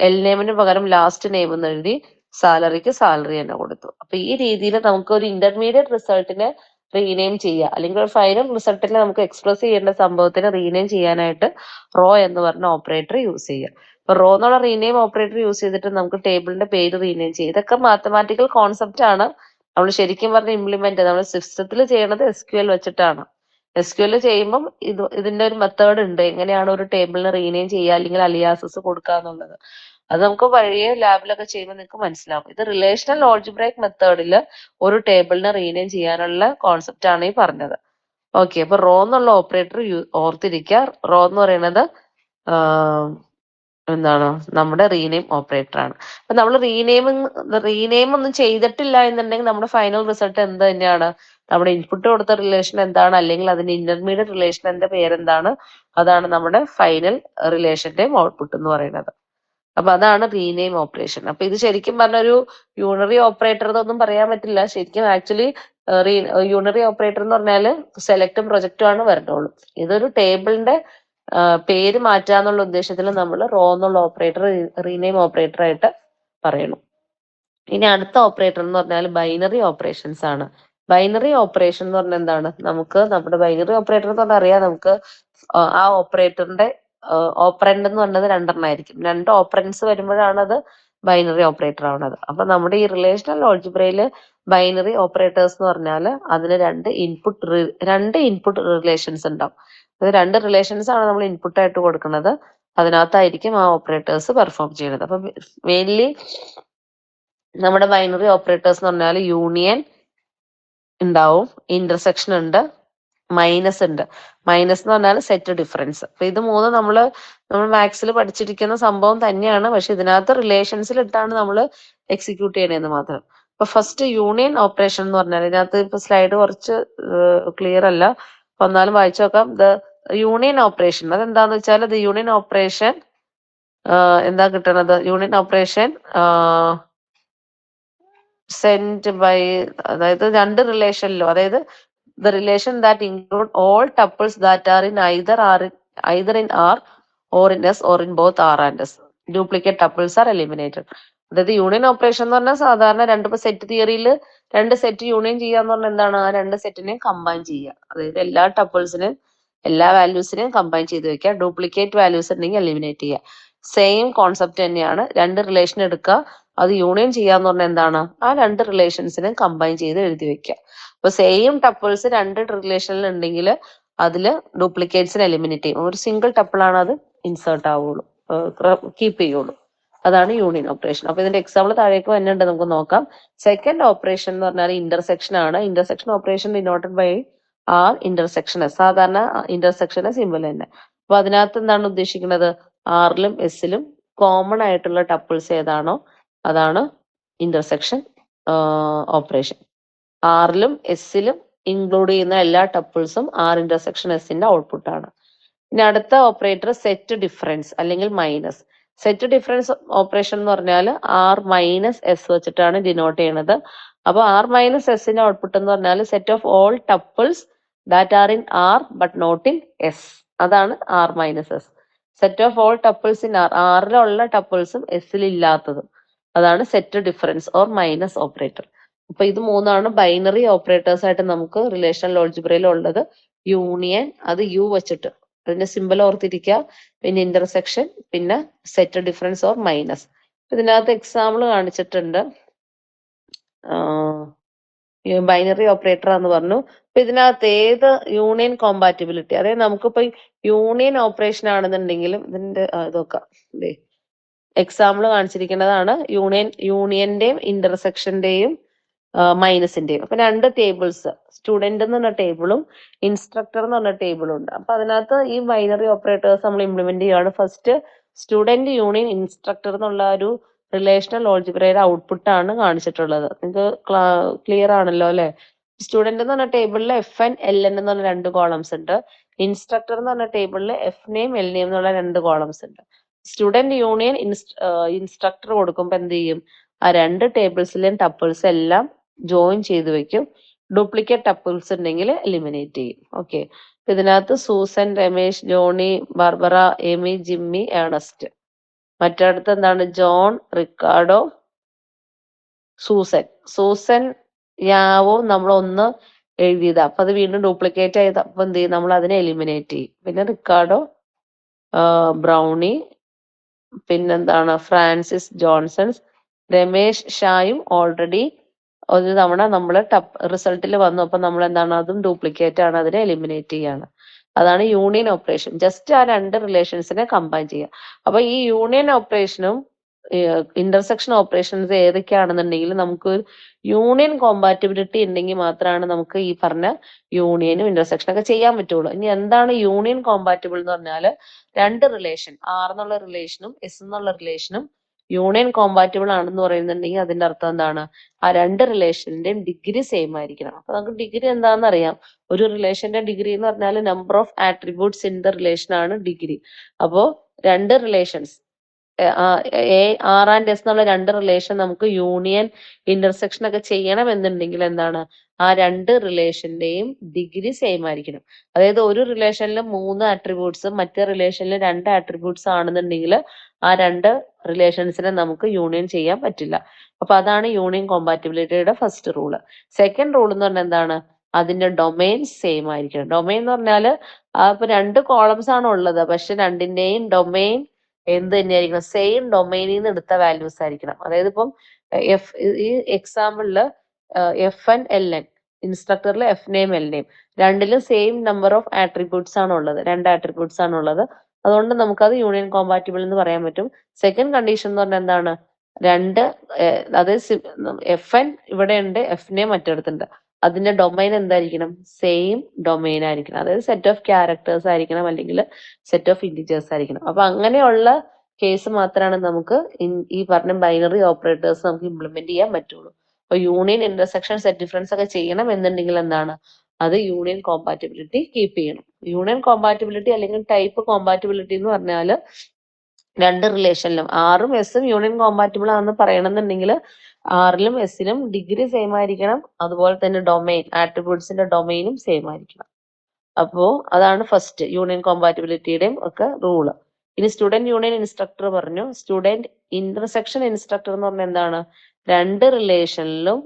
എൽ നെയിമിന് പകരം ലാസ്റ്റ് നെയിം എന്ന് എഴുതി, സാലറിക്ക് സാലറി തന്നെ കൊടുത്തു. അപ്പൊ ഈ രീതിയിൽ നമുക്ക് ഒരു ഇന്റർമീഡിയറ്റ് റിസൾട്ടിനെ റീനെയിം ചെയ്യുക, അല്ലെങ്കിൽ ഒരു ഫൈനൽ റിസൾട്ടിനെ നമുക്ക് എക്സ്പ്രസ് ചെയ്യേണ്ട സംഭവത്തിനെ റീനെയിം ചെയ്യാനായിട്ട് റോ എന്ന് പറഞ്ഞ ഓപ്പറേറ്റർ യൂസ് ചെയ്യുക. അപ്പൊ റോ എന്നുള്ള റീനെയിം ഓപ്പറേറ്റർ യൂസ് ചെയ്തിട്ട് നമുക്ക് ടേബിളിന്റെ പേര് റീനെയിം ചെയ്യും. ഇതൊക്കെ മാത്തമാറ്റിക്കൽ കോൺസെപ്റ്റ് ആണ്. നമ്മൾ ശരിക്കും പറഞ്ഞ ഇംപ്ലിമെന്റ് നമ്മൾ സിസ്റ്റത്തിൽ ചെയ്യണത് SQL വെച്ചിട്ടാണ്. SQL ചെയ്യുമ്പം ഇതിന്റെ ഒരു മെത്തേഡ് ഉണ്ട്, എങ്ങനെയാണ് ഒരു ടേബിളിനെ റീനെയിം ചെയ്യുക അല്ലെങ്കിൽ അലിയാസസ് കൊടുക്കുക എന്നുള്ളത്. അത് നമുക്ക് വഴിയെ ലാബിലൊക്കെ ചെയ്യുമ്പോൾ നിങ്ങൾക്ക് മനസ്സിലാവും. ഇത് റിലേഷണൽ ഓൾജിബ്രൈക് മെത്തേഡിൽ ഒരു ടേബിളിനെ റീനെയിം ചെയ്യാനുള്ള കോൺസെപ്റ്റ് ആണ് ഈ പറഞ്ഞത്. ഓക്കെ, അപ്പൊ റോ എന്നുള്ള ഓപ്പറേറ്റർ ഓർത്തിരിക്കുക. റോ എന്ന് പറയുന്നത് എന്താണ്, നമ്മുടെ റീനെയിം ഓപ്പറേറ്റർ ആണ്. അപ്പൊ നമ്മൾ റീനെയിം ഒന്നും ചെയ്തിട്ടില്ല എന്നുണ്ടെങ്കിൽ നമ്മുടെ ഫൈനൽ റിസൾട്ട് എന്ത് തന്നെയാണ്, നമ്മുടെ ഇൻപുട്ട് കൊടുത്ത റിലേഷൻ എന്താണ്, അല്ലെങ്കിൽ അതിന്റെ ഇന്റർമീഡിയറ്റ് റിലേഷന്റെ പേരെന്താണ്, അതാണ് നമ്മുടെ ഫൈനൽ റിലേഷന്റെയും ഔട്ട്പുട്ട് എന്ന് പറയുന്നത്. അപ്പൊ അതാണ് റീനെയിം ഓപ്പറേഷൻ. അപ്പൊ ഇത് ശരിക്കും പറഞ്ഞൊരു യൂണറി ഓപ്പറേറ്റർ എന്നൊന്നും പറയാൻ പറ്റില്ല. ശരിക്കും ആക്ച്വലി യൂണറി ഓപ്പറേറ്റർ എന്ന് പറഞ്ഞാല് സെലക്ടും പ്രൊജക്റ്റും ആണ് വരണുള്ളൂ. ഇതൊരു ടേബിളിന്റെ പേര് മാറ്റാന്നുള്ള ഉദ്ദേശത്തിൽ നമ്മൾ റോ എന്നുള്ള ഓപ്പറേറ്റർ റീനെയിം ഓപ്പറേറ്റർ ആയിട്ട് പറയണു. ഇനി അടുത്ത ഓപ്പറേറ്റർ എന്ന് പറഞ്ഞാൽ ബൈനറി ഓപ്പറേഷൻസ് ആണ്. ബൈനറി ഓപ്പറേഷൻ എന്ന് പറഞ്ഞാൽ എന്താണ്, നമുക്ക് നമ്മുടെ ബൈനറി ഓപ്പറേറ്റർ എന്ന് പറഞ്ഞാൽ അറിയാം, നമുക്ക് ആ ഓപ്പറേറ്ററിന്റെ ഓപ്പറൻഡ് എന്ന് പറഞ്ഞത് 2 ആയിരിക്കും. 2 ഓപ്പറൻസ് വരുമ്പോഴാണ് അത് ബൈനറി ഓപ്പറേറ്റർ ആവുന്നത്. അപ്പൊ നമ്മുടെ ഈ റിലേഷണൽ ഓൾജിബ്രയില് ബൈനറി ഓപ്പറേറ്റേഴ്സ് എന്ന് പറഞ്ഞാൽ അതിന് രണ്ട് ഇൻപുട്ട് റിലേഷൻസ് ഉണ്ടാവും. അത് 2 റിലേഷൻസ് ആണ് നമ്മൾ ഇൻപുട്ട് ആയിട്ട് കൊടുക്കുന്നത്. അതിനകത്തായിരിക്കും ആ ഓപ്പറേറ്റേഴ്സ് പെർഫോം ചെയ്യുന്നത്. അപ്പൊ മെയിൻലി നമ്മുടെ ബൈനറി ഓപ്പറേറ്റേഴ്സ് എന്ന് പറഞ്ഞാൽ യൂണിയൻ ഉണ്ടാവും, ഇന്റർസെക്ഷൻ ഉണ്ട്, മൈനസ് ഉണ്ട്. മൈനസ് എന്ന് പറഞ്ഞാൽ സെറ്റ് ഡിഫറൻസ്. അപ്പൊ ഇത് മൂന്നും നമ്മൾ മാത്സിൽ പഠിച്ചിരിക്കുന്ന സംഭവം തന്നെയാണ്. പക്ഷെ ഇതിനകത്ത് റിലേഷൻസിൽ ഇട്ടാണ് നമ്മൾ എക്സിക്യൂട്ട് ചെയ്യണതെന്ന് മാത്രം. അപ്പൊ ഫസ്റ്റ് യൂണിയൻ ഓപ്പറേഷൻ എന്ന് പറഞ്ഞാൽ, ഇതിനകത്ത് ഇപ്പൊ സ്ലൈഡ് കുറച്ച് ക്ലിയർ അല്ല, അപ്പൊ എന്നാലും വായിച്ചു നോക്കാം. ദ യൂണിയൻ ഓപ്പറേഷൻ അതെന്താന്ന് വെച്ചാൽ, ദ യൂണിയൻ ഓപ്പറേഷൻ എന്താ കിട്ടണത്, യൂണിയൻ ഓപ്പറേഷൻ സെൻഡ് ബൈ, അതായത് 2 റിലേഷനിലും, അതായത് the relation that include all tuples that are in either in R or in S or in both R and S. Duplicate tuples are eliminated. അതായത് union operation എന്ന് പറഞ്ഞാൽ സാധാരണ 2 set തിയറിയിൽ 2 set union ചെയ്യാന്ന് പറഞ്ഞാൽ എന്താണ്, ആ 2 സെറ്റിനെയും കമ്പൈൻ ചെയ്യുക. അതായത് എല്ലാ ടപ്പിൾസിനെയും എല്ലാ വാല്യൂസിനെയും കമ്പൈൻ ചെയ്ത് വെക്കുക. ഡ്യൂപ്ലിക്കേറ്റ് വാല്യൂസ് ഉണ്ടെങ്കിൽ എലിമിനേറ്റ് ചെയ്യുക. സെയിം കോൺസെപ്റ്റ് തന്നെയാണ്. 2 റിലേഷൻ എടുക്കുക, അത് യൂണിയൻ ചെയ്യാന്ന് പറഞ്ഞാൽ എന്താണ്, ആ 2 റിലേഷൻസിനെ കമ്പൈൻ ചെയ്ത് എഴുതി വെക്കുക. അപ്പൊ സെയിം ടപ്പിൾസ് 2 റിലേഷനിൽ ഉണ്ടെങ്കിൽ അതിൽ ഡ്യൂപ്ലിക്കേറ്റ്സിനെ എലിമിനേറ്റ് ചെയ്യും. ഒരു സിംഗിൾ ടപ്പിളാണ് അത് ഇൻസേർട്ട് ആവുള്ളൂ, കീപ്പ് ചെയ്യുള്ളൂ. അതാണ് യൂണിയൻ ഓപ്പറേഷൻ. അപ്പൊ ഇതിന്റെ എക്സാമ്പിൾ താഴേക്ക് വന്നിട്ടുണ്ട്, നമുക്ക് നോക്കാം. സെക്കൻഡ് ഓപ്പറേഷൻ എന്ന് പറഞ്ഞാൽ ഇന്റർസെക്ഷൻ ആണ്. Intersection operation denoted by R intersection S. സാധാരണ ഇന്റർസെക്ഷന്റെ സിമ്പിൾ തന്നെ. അപ്പൊ അതിനകത്ത് എന്താണ് ഉദ്ദേശിക്കുന്നത്? ആറിലും എസിലും കോമൺ ആയിട്ടുള്ള ടപ്പിൾസ് ഏതാണോ അതാണ് ഇന്റർസെക്ഷൻ ഓപ്പറേഷൻ. ആറിലും എസിലും ഇൻക്ലൂഡ് ചെയ്യുന്ന എല്ലാ ടപ്പിൾസും ആർ ഇന്റർസെക്ഷൻ എസിന്റെ ഔട്ട്പുട്ട് ആണ്. ഇനി അടുത്ത ഓപ്പറേറ്റർ സെറ്റ് ഡിഫറൻസ് അല്ലെങ്കിൽ മൈനസ്. സെറ്റ് ഡിഫറൻസ് ഓപ്പറേഷൻ എന്ന് പറഞ്ഞാൽ ആർ മൈനസ് എസ് വെച്ചിട്ടാണ് ഡിനോട്ട് ചെയ്യണത്. അപ്പൊ ആർ മൈനസ് എസിന്റെ ഔട്ട്പുട്ട് എന്ന് പറഞ്ഞാൽ set of all tuples that are in R but not in S. അതാണ് R minus S. Set of all tuples in R, ആറിലുള്ള ടപ്പിൾസും എസിൽ ഇല്ലാത്തതും. അതാണ് set difference or minus operator. അപ്പൊ ഇത് മൂന്നാണ് ബൈനറി ഓപ്പറേറ്റേഴ്സ് ആയിട്ട് നമുക്ക് റിലേഷണൽ ആൾജിബ്രയിൽ ഉള്ളത്. യൂണിയൻ, അത് യു വെച്ചിട്ട് അതിന്റെ സിമ്പിൾ ഓർത്തിരിക്കുക. പിന്നെ ഇന്റർസെക്ഷൻ, പിന്നെ സെറ്റ് ഡിഫറൻസ് ഓർ മൈനസ്. ഇതിനകത്ത് എക്സാമ്പിൾ കാണിച്ചിട്ടുണ്ട്. ബൈനറി ഓപ്പറേറ്റർ എന്ന് പറഞ്ഞു. അപ്പൊ ഇതിനകത്ത് ഏത് യൂണിയൻ കോമ്പാറ്റിബിലിറ്റി, അതായത് നമുക്കിപ്പോ യൂണിയൻ ഓപ്പറേഷൻ ആണെന്നുണ്ടെങ്കിലും ഇതിന്റെ ഇതൊക്കെ എക്സാമ്പിൾ കാണിച്ചിരിക്കുന്നതാണ്. യൂണിയന്റെയും ഇന്റർസെക്ഷന്റെയും മൈനസിന്റെയും. അപ്പൊ രണ്ട് ടേബിൾസ്, സ്റ്റുഡന്റ് എന്ന് പറഞ്ഞ ടേബിളും ഇൻസ്ട്രക്ടർ എന്ന് പറഞ്ഞ ടേബിളും ഉണ്ട്. അപ്പൊ അതിനകത്ത് ഈ ബൈനറി ഓപ്പറേറ്റേഴ്സ് നമ്മൾ ഇംപ്ലിമെന്റ് ചെയ്യുകയാണ്. ഫസ്റ്റ് സ്റ്റുഡന്റ് യൂണിയൻ ഇൻസ്ട്രക്ടർ എന്നുള്ള ഒരു റിലേഷണൽ ആൾജിബ്രയുടെ ഔട്ട്പുട്ട് ആണ് കാണിച്ചിട്ടുള്ളത്. നിങ്ങൾക്ക് ക്ലിയർ ആണല്ലോ അല്ലെ? സ്റ്റുഡന്റ് എന്ന് പറഞ്ഞ ടേബിളിൽ എഫ് എൻ എൽ എൻ എന്ന് പറഞ്ഞ രണ്ട് കോളംസ് ഉണ്ട്. ഇൻസ്ട്രക്ടർ എന്ന് പറഞ്ഞ ടേബിളിൽ എഫ് നെയിം എൽ നെയിം എന്നുള്ള രണ്ട് കോളംസ് ഉണ്ട്. സ്റ്റുഡന്റ് യൂണിയൻ ഇൻസ്ട്രക്ടർ കൊടുക്കുമ്പോൾ എന്ത് ചെയ്യും? ആ രണ്ട് ടേബിൾസിലെയും ടപ്പിൾസ് എല്ലാം ജോയിൻ ചെയ്ത് വെക്കും. ഡ്യൂപ്ലിക്കേറ്റ് ടപ്പിൾസ് ഉണ്ടെങ്കിൽ എലിമിനേറ്റ് ചെയ്യും. ഓക്കെ. ഇതിനകത്ത് Susan, Ramesh, Johnny, Barbara, Amy, Jimmy, Ernest. മറ്റടുത്ത് എന്താണ്? John, Ricardo, Susan. Susan Yao നമ്മൾ ഒന്ന് എഴുതിയത്, അപ്പൊ അത് വീണ്ടും ഡ്യൂപ്ലിക്കേറ്റ് ആയത്. അപ്പൊ എന്ത് ചെയ്യും? നമ്മൾ അതിനെ എലിമിനേറ്റ് ചെയ്യും. പിന്നെ റിക്കാർഡോ, ബ്രൗണി, പിന്നെന്താണ്? ഫ്രാൻസിസ്, ജോൺസൺസ്, രമേശ്, ഷായും ഓൾറെഡി ഒരു തവണ നമ്മൾ റിസൾട്ടിൽ വന്നു. അപ്പൊ നമ്മൾ എന്താണ്? അതും ഡ്യൂപ്ലിക്കേറ്റ് ആണ്, അതിനെ എലിമിനേറ്റ് ചെയ്യാണ്. അതാണ് യൂണിയൻ ഓപ്പറേഷൻ. ജസ്റ്റ് ആ രണ്ട് റിലേഷൻസിനെ കമ്പൈൻ ചെയ്യുക. അപ്പൊ ഈ യൂണിയൻ ഓപ്പറേഷനും ഇന്റർസെക്ഷൻ ഓപ്പറേഷൻസ് ഏതൊക്കെയാണെന്നുണ്ടെങ്കിൽ നമുക്ക് യൂണിയൻ കോമ്പാറ്റിബിലിറ്റി ഉണ്ടെങ്കിൽ മാത്രമാണ് നമുക്ക് ഈ പറഞ്ഞ യൂണിയനും ഇന്റർസെക്ഷൻ ഒക്കെ ചെയ്യാൻ പറ്റുള്ളൂ. ഇനി എന്താണ് യൂണിയൻ കോമ്പാറ്റിബിൾ എന്ന് പറഞ്ഞാൽ രണ്ട് റിലേഷൻ, ആർ എന്നുള്ള റിലേഷനും എസ് എന്നുള്ള റിലേഷനും യൂണിയൻ കോമ്പാറ്റിബിൾ ആണെന്ന് പറയുന്നുണ്ടെങ്കിൽ അതിന്റെ അർത്ഥം എന്താണ്? ആ രണ്ട് റിലേഷന്റെയും ഡിഗ്രി സെയിം ആയിരിക്കണം. അപ്പൊ നമുക്ക് ഡിഗ്രി എന്താണെന്ന് അറിയാം. ഒരു റിലേഷന്റെ ഡിഗ്രി എന്ന് പറഞ്ഞാൽ number of attributes in the relation ആണ് ഡിഗ്രി. അപ്പോ രണ്ട് റിലേഷൻസ് ആർ ആൻഡ് എസ് എന്നുള്ള രണ്ട് റിലേഷൻ നമുക്ക് യൂണിയൻ ഇന്റർസെക്ഷൻ ഒക്കെ ചെയ്യണം എന്നുണ്ടെങ്കിൽ എന്താണ്? ആ രണ്ട് റിലേഷന്റെയും ഡിഗ്രി സെയിം ആയിരിക്കണം. അതായത് ഒരു റിലേഷനിൽ 3 ആട്രിബ്യൂട്ട്സും മറ്റേ റിലേഷനിൽ 2 ആട്രിബ്യൂട്ട്സ് ആണെന്നുണ്ടെങ്കിൽ ആ രണ്ട് റിലേഷൻസിനെ നമുക്ക് യൂണിയൻ ചെയ്യാൻ പറ്റില്ല. അപ്പൊ അതാണ് യൂണിയൻ കോമ്പാറ്റിബിലിറ്റിയുടെ ഫസ്റ്റ് റൂള്. സെക്കൻഡ് റൂൾ എന്ന് പറഞ്ഞാൽ എന്താണ്? അതിന്റെ ഡൊമൈൻ സെയിം ആയിരിക്കണം. ഡൊമൈൻ എന്ന് പറഞ്ഞാല് ഇപ്പൊ രണ്ട് കോളംസ് ആണ് ഉള്ളത്, പക്ഷെ രണ്ടിന്റെയും ഡൊമൈൻ എന്ത് തന്നെയായിരിക്കണം? സെയിം ഡൊമൈനിൽ നിന്ന് എടുത്ത വാല്യൂസ് ആയിരിക്കണം. അതായത് ഇപ്പം ഈ എക്സാമ്പിളില് എഫ് എൻ എൽ എൻ, ഇൻസ്ട്രക്ടറിൽ എഫ് നെയിം എൽ നെയിം, രണ്ടിലും സെയിം നമ്പർ ഓഫ് ആട്രിബ്യൂട്ട്സ് ആണ് ഉള്ളത്, 2 ആട്രിബ്യൂട്ട്സ് ആണ് ഉള്ളത്. അതുകൊണ്ട് നമുക്കത് യൂണിയൻ കോമ്പാറ്റിബിൾ എന്ന് പറയാൻ പറ്റും. സെക്കൻഡ് കണ്ടീഷൻ എന്ന് പറഞ്ഞാൽ എന്താണ്? രണ്ട് അതായത് എഫ് എൻ ഇവിടെ ഉണ്ട്, എഫ് നെയിം മറ്റിടത്തുണ്ട്. അതിന്റെ ഡൊമൈൻ എന്തായിരിക്കണം? സെയിം ഡൊമൈൻ ആയിരിക്കണം. അതായത് സെറ്റ് ഓഫ് ക്യാരക്ടേഴ്സ് ആയിരിക്കണം, അല്ലെങ്കിൽ സെറ്റ് ഓഫ് ഇന്റിജേഴ്സ് ആയിരിക്കണം. അപ്പൊ അങ്ങനെയുള്ള കേസ് മാത്രമാണ് നമുക്ക് ഈ പറഞ്ഞ ബൈനറി ഓപ്പറേറ്റേഴ്സ് നമുക്ക് ഇംപ്ലിമെന്റ് ചെയ്യാൻ പറ്റുള്ളൂ. അപ്പൊ യൂണിയൻ, ഇന്റർസെക്ഷൻ, സെറ്റ് ഡിഫറൻസ് ഒക്കെ ചെയ്യണം എന്നുണ്ടെങ്കിൽ എന്താണ്? അത് യൂണിയൻ കോമ്പാറ്റിബിലിറ്റി കീപ്പ് ചെയ്യണം. യൂണിയൻ കോമ്പാറ്റിബിലിറ്റി അല്ലെങ്കിൽ ടൈപ്പ് കോമ്പാറ്റിബിലിറ്റി എന്ന് പറഞ്ഞാൽ രണ്ട് റിലേഷനിലും ആറും എസും യൂണിയൻ കോമ്പാറ്റിബിൾ ആണെന്ന് പറയണമെന്നുണ്ടെങ്കിൽ ആറിലും എസിലും ഡിഗ്രി സെയിം ആയിരിക്കണം. അതുപോലെ തന്നെ ഡൊമൈൻ, ആട്രിബ്യൂട്ട്സിന്റെ ഡൊമൈനും സെയിം ആയിരിക്കണം. അപ്പോ അതാണ് ഫസ്റ്റ് യൂണിയൻ കോമ്പാറ്റിബിലിറ്റിയുടെയും ഒക്കെ റൂള്. ഇനി സ്റ്റുഡന്റ് യൂണിയൻ ഇൻസ്ട്രക്ടർ പറഞ്ഞു. സ്റ്റുഡന്റ് ഇന്റർസെക്ഷൻ ഇൻസ്ട്രക്ടർ എന്ന് പറഞ്ഞാൽ എന്താണ്? രണ്ട് റിലേഷനിലും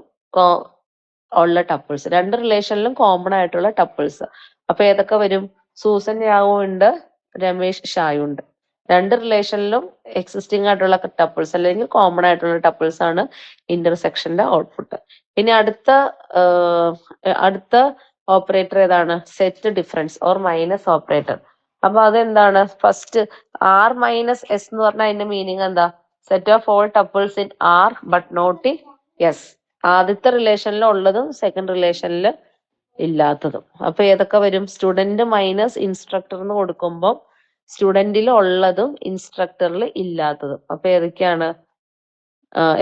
ഉള്ള ടപ്പിൾസ്, രണ്ട് റിലേഷനിലും കോമൺ ആയിട്ടുള്ള ടപ്പിൾസ്. അപ്പൊ ഏതൊക്കെ വരും? സൂസൻ യാവോ ഉണ്ട്, രമേശ് ഷായു ഉണ്ട്. രണ്ട് റിലേഷനിലും എക്സിസ്റ്റിംഗ് ആയിട്ടുള്ള ടപ്പിൾസ് അല്ലെങ്കിൽ കോമൺ ആയിട്ടുള്ള ടപ്പിൾസ് ആണ് ഇന്റർസെക്ഷന്റെ ഔട്ട്പുട്ട്. ഇനി അടുത്ത ഓപ്പറേറ്റർ ഏതാണ്? Set difference or minus operator. അപ്പൊ അതെന്താണ്? ഫസ്റ്റ് ആർ മൈനസ് എസ് എന്ന് പറഞ്ഞാൽ അതിന്റെ മീനിങ് എന്താ? Set of all tuples in R but not in S. ആദ്യത്തെ റിലേഷനിൽ ഉള്ളതും സെക്കൻഡ് റിലേഷനിൽ ഇല്ലാത്തതും. അപ്പൊ ഏതൊക്കെ വരും? സ്റ്റുഡന്റ് മൈനസ് ഇൻസ്ട്രക്ടർ എന്ന് കൊടുക്കുമ്പോൾ സ്റ്റുഡന്റിൽ ഉള്ളതും ഇൻസ്ട്രക്ടറിൽ ഇല്ലാത്തതും. അപ്പൊ ഏതൊക്കെയാണ്?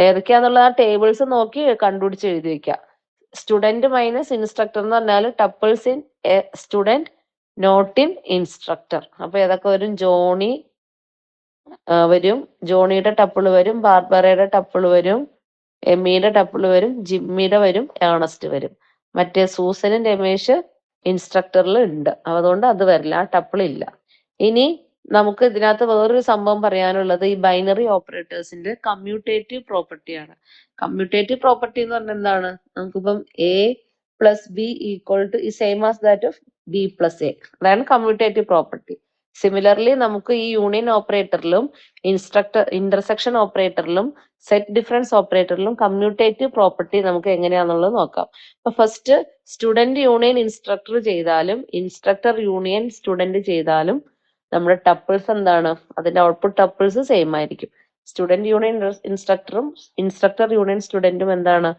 ഏതൊക്കെയാന്നുള്ള ആ ടേബിൾസ് നോക്കി കണ്ടുപിടിച്ച് എഴുതി വെക്കുക. സ്റ്റുഡന്റ് മൈനസ് ഇൻസ്ട്രക്ടർ എന്ന് പറഞ്ഞാൽ tuples in student not in instructor. അപ്പൊ ഏതൊക്കെ വരും? ജോണി വരും, ജോണിയുടെ ടപ്പിൾ വരും, ബാർബറയുടെ ടപ്പിൾ വരും, എമ്മിയുടെ ടപ്പിൾ വരും, ജിമ്മിയുടെ വരും, ഏണസ്റ്റ് വരും. മറ്റേ സൂസനും രമേശ് ഇൻസ്ട്രക്ടറിൽ ഉണ്ട്, അതുകൊണ്ട് അത് വരില്ല, ആ ടപ്പിൾ ഇല്ല. ഇനി നമുക്ക് ഇതിനകത്ത് വേറൊരു സംഭവം പറയാനുള്ളത് ഈ ബൈനറി ഓപ്പറേറ്റേഴ്സിന്റെ കമ്മ്യൂട്ടേറ്റീവ് പ്രോപ്പർട്ടിയാണ്. കമ്മ്യൂട്ടേറ്റീവ് പ്രോപ്പർട്ടി എന്ന് പറഞ്ഞാൽ എന്താണ്? നമുക്കിപ്പം a plus b equal to same as that of b plus a. അതാണ് കമ്മ്യൂട്ടേറ്റീവ് പ്രോപ്പർട്ടി. സിമിലർലി നമുക്ക് ഈ യൂണിയൻ ഓപ്പറേറ്ററിലും ഇന്റർസെക്ഷൻ ഓപ്പറേറ്ററിലും സെറ്റ് ഡിഫറൻസ് ഓപ്പറേറ്ററിലും കമ്മ്യൂട്ടേറ്റീവ് പ്രോപ്പർട്ടി നമുക്ക് എങ്ങനെയാണെന്നുള്ളത് നോക്കാം. അപ്പൊ ഫസ്റ്റ് സ്റ്റുഡന്റ് യൂണിയൻ ഇൻസ്ട്രക്ടർ ചെയ്താലും ഇൻസ്ട്രക്ടർ യൂണിയൻ സ്റ്റുഡന്റ് ചെയ്താലും നമ്മുടെ ടപ്പിൾസ് എന്താണ്? അതിന്റെ ഔട്ട്പുട്ട് ടപ്പിൾസ് സെയിം ആയിരിക്കും. സ്റ്റുഡന്റ് യൂണിയൻ ഇൻസ്ട്രക്ടറും ഇൻസ്ട്രക്ടർ യൂണിയൻ സ്റ്റുഡന്റും എന്താണ്?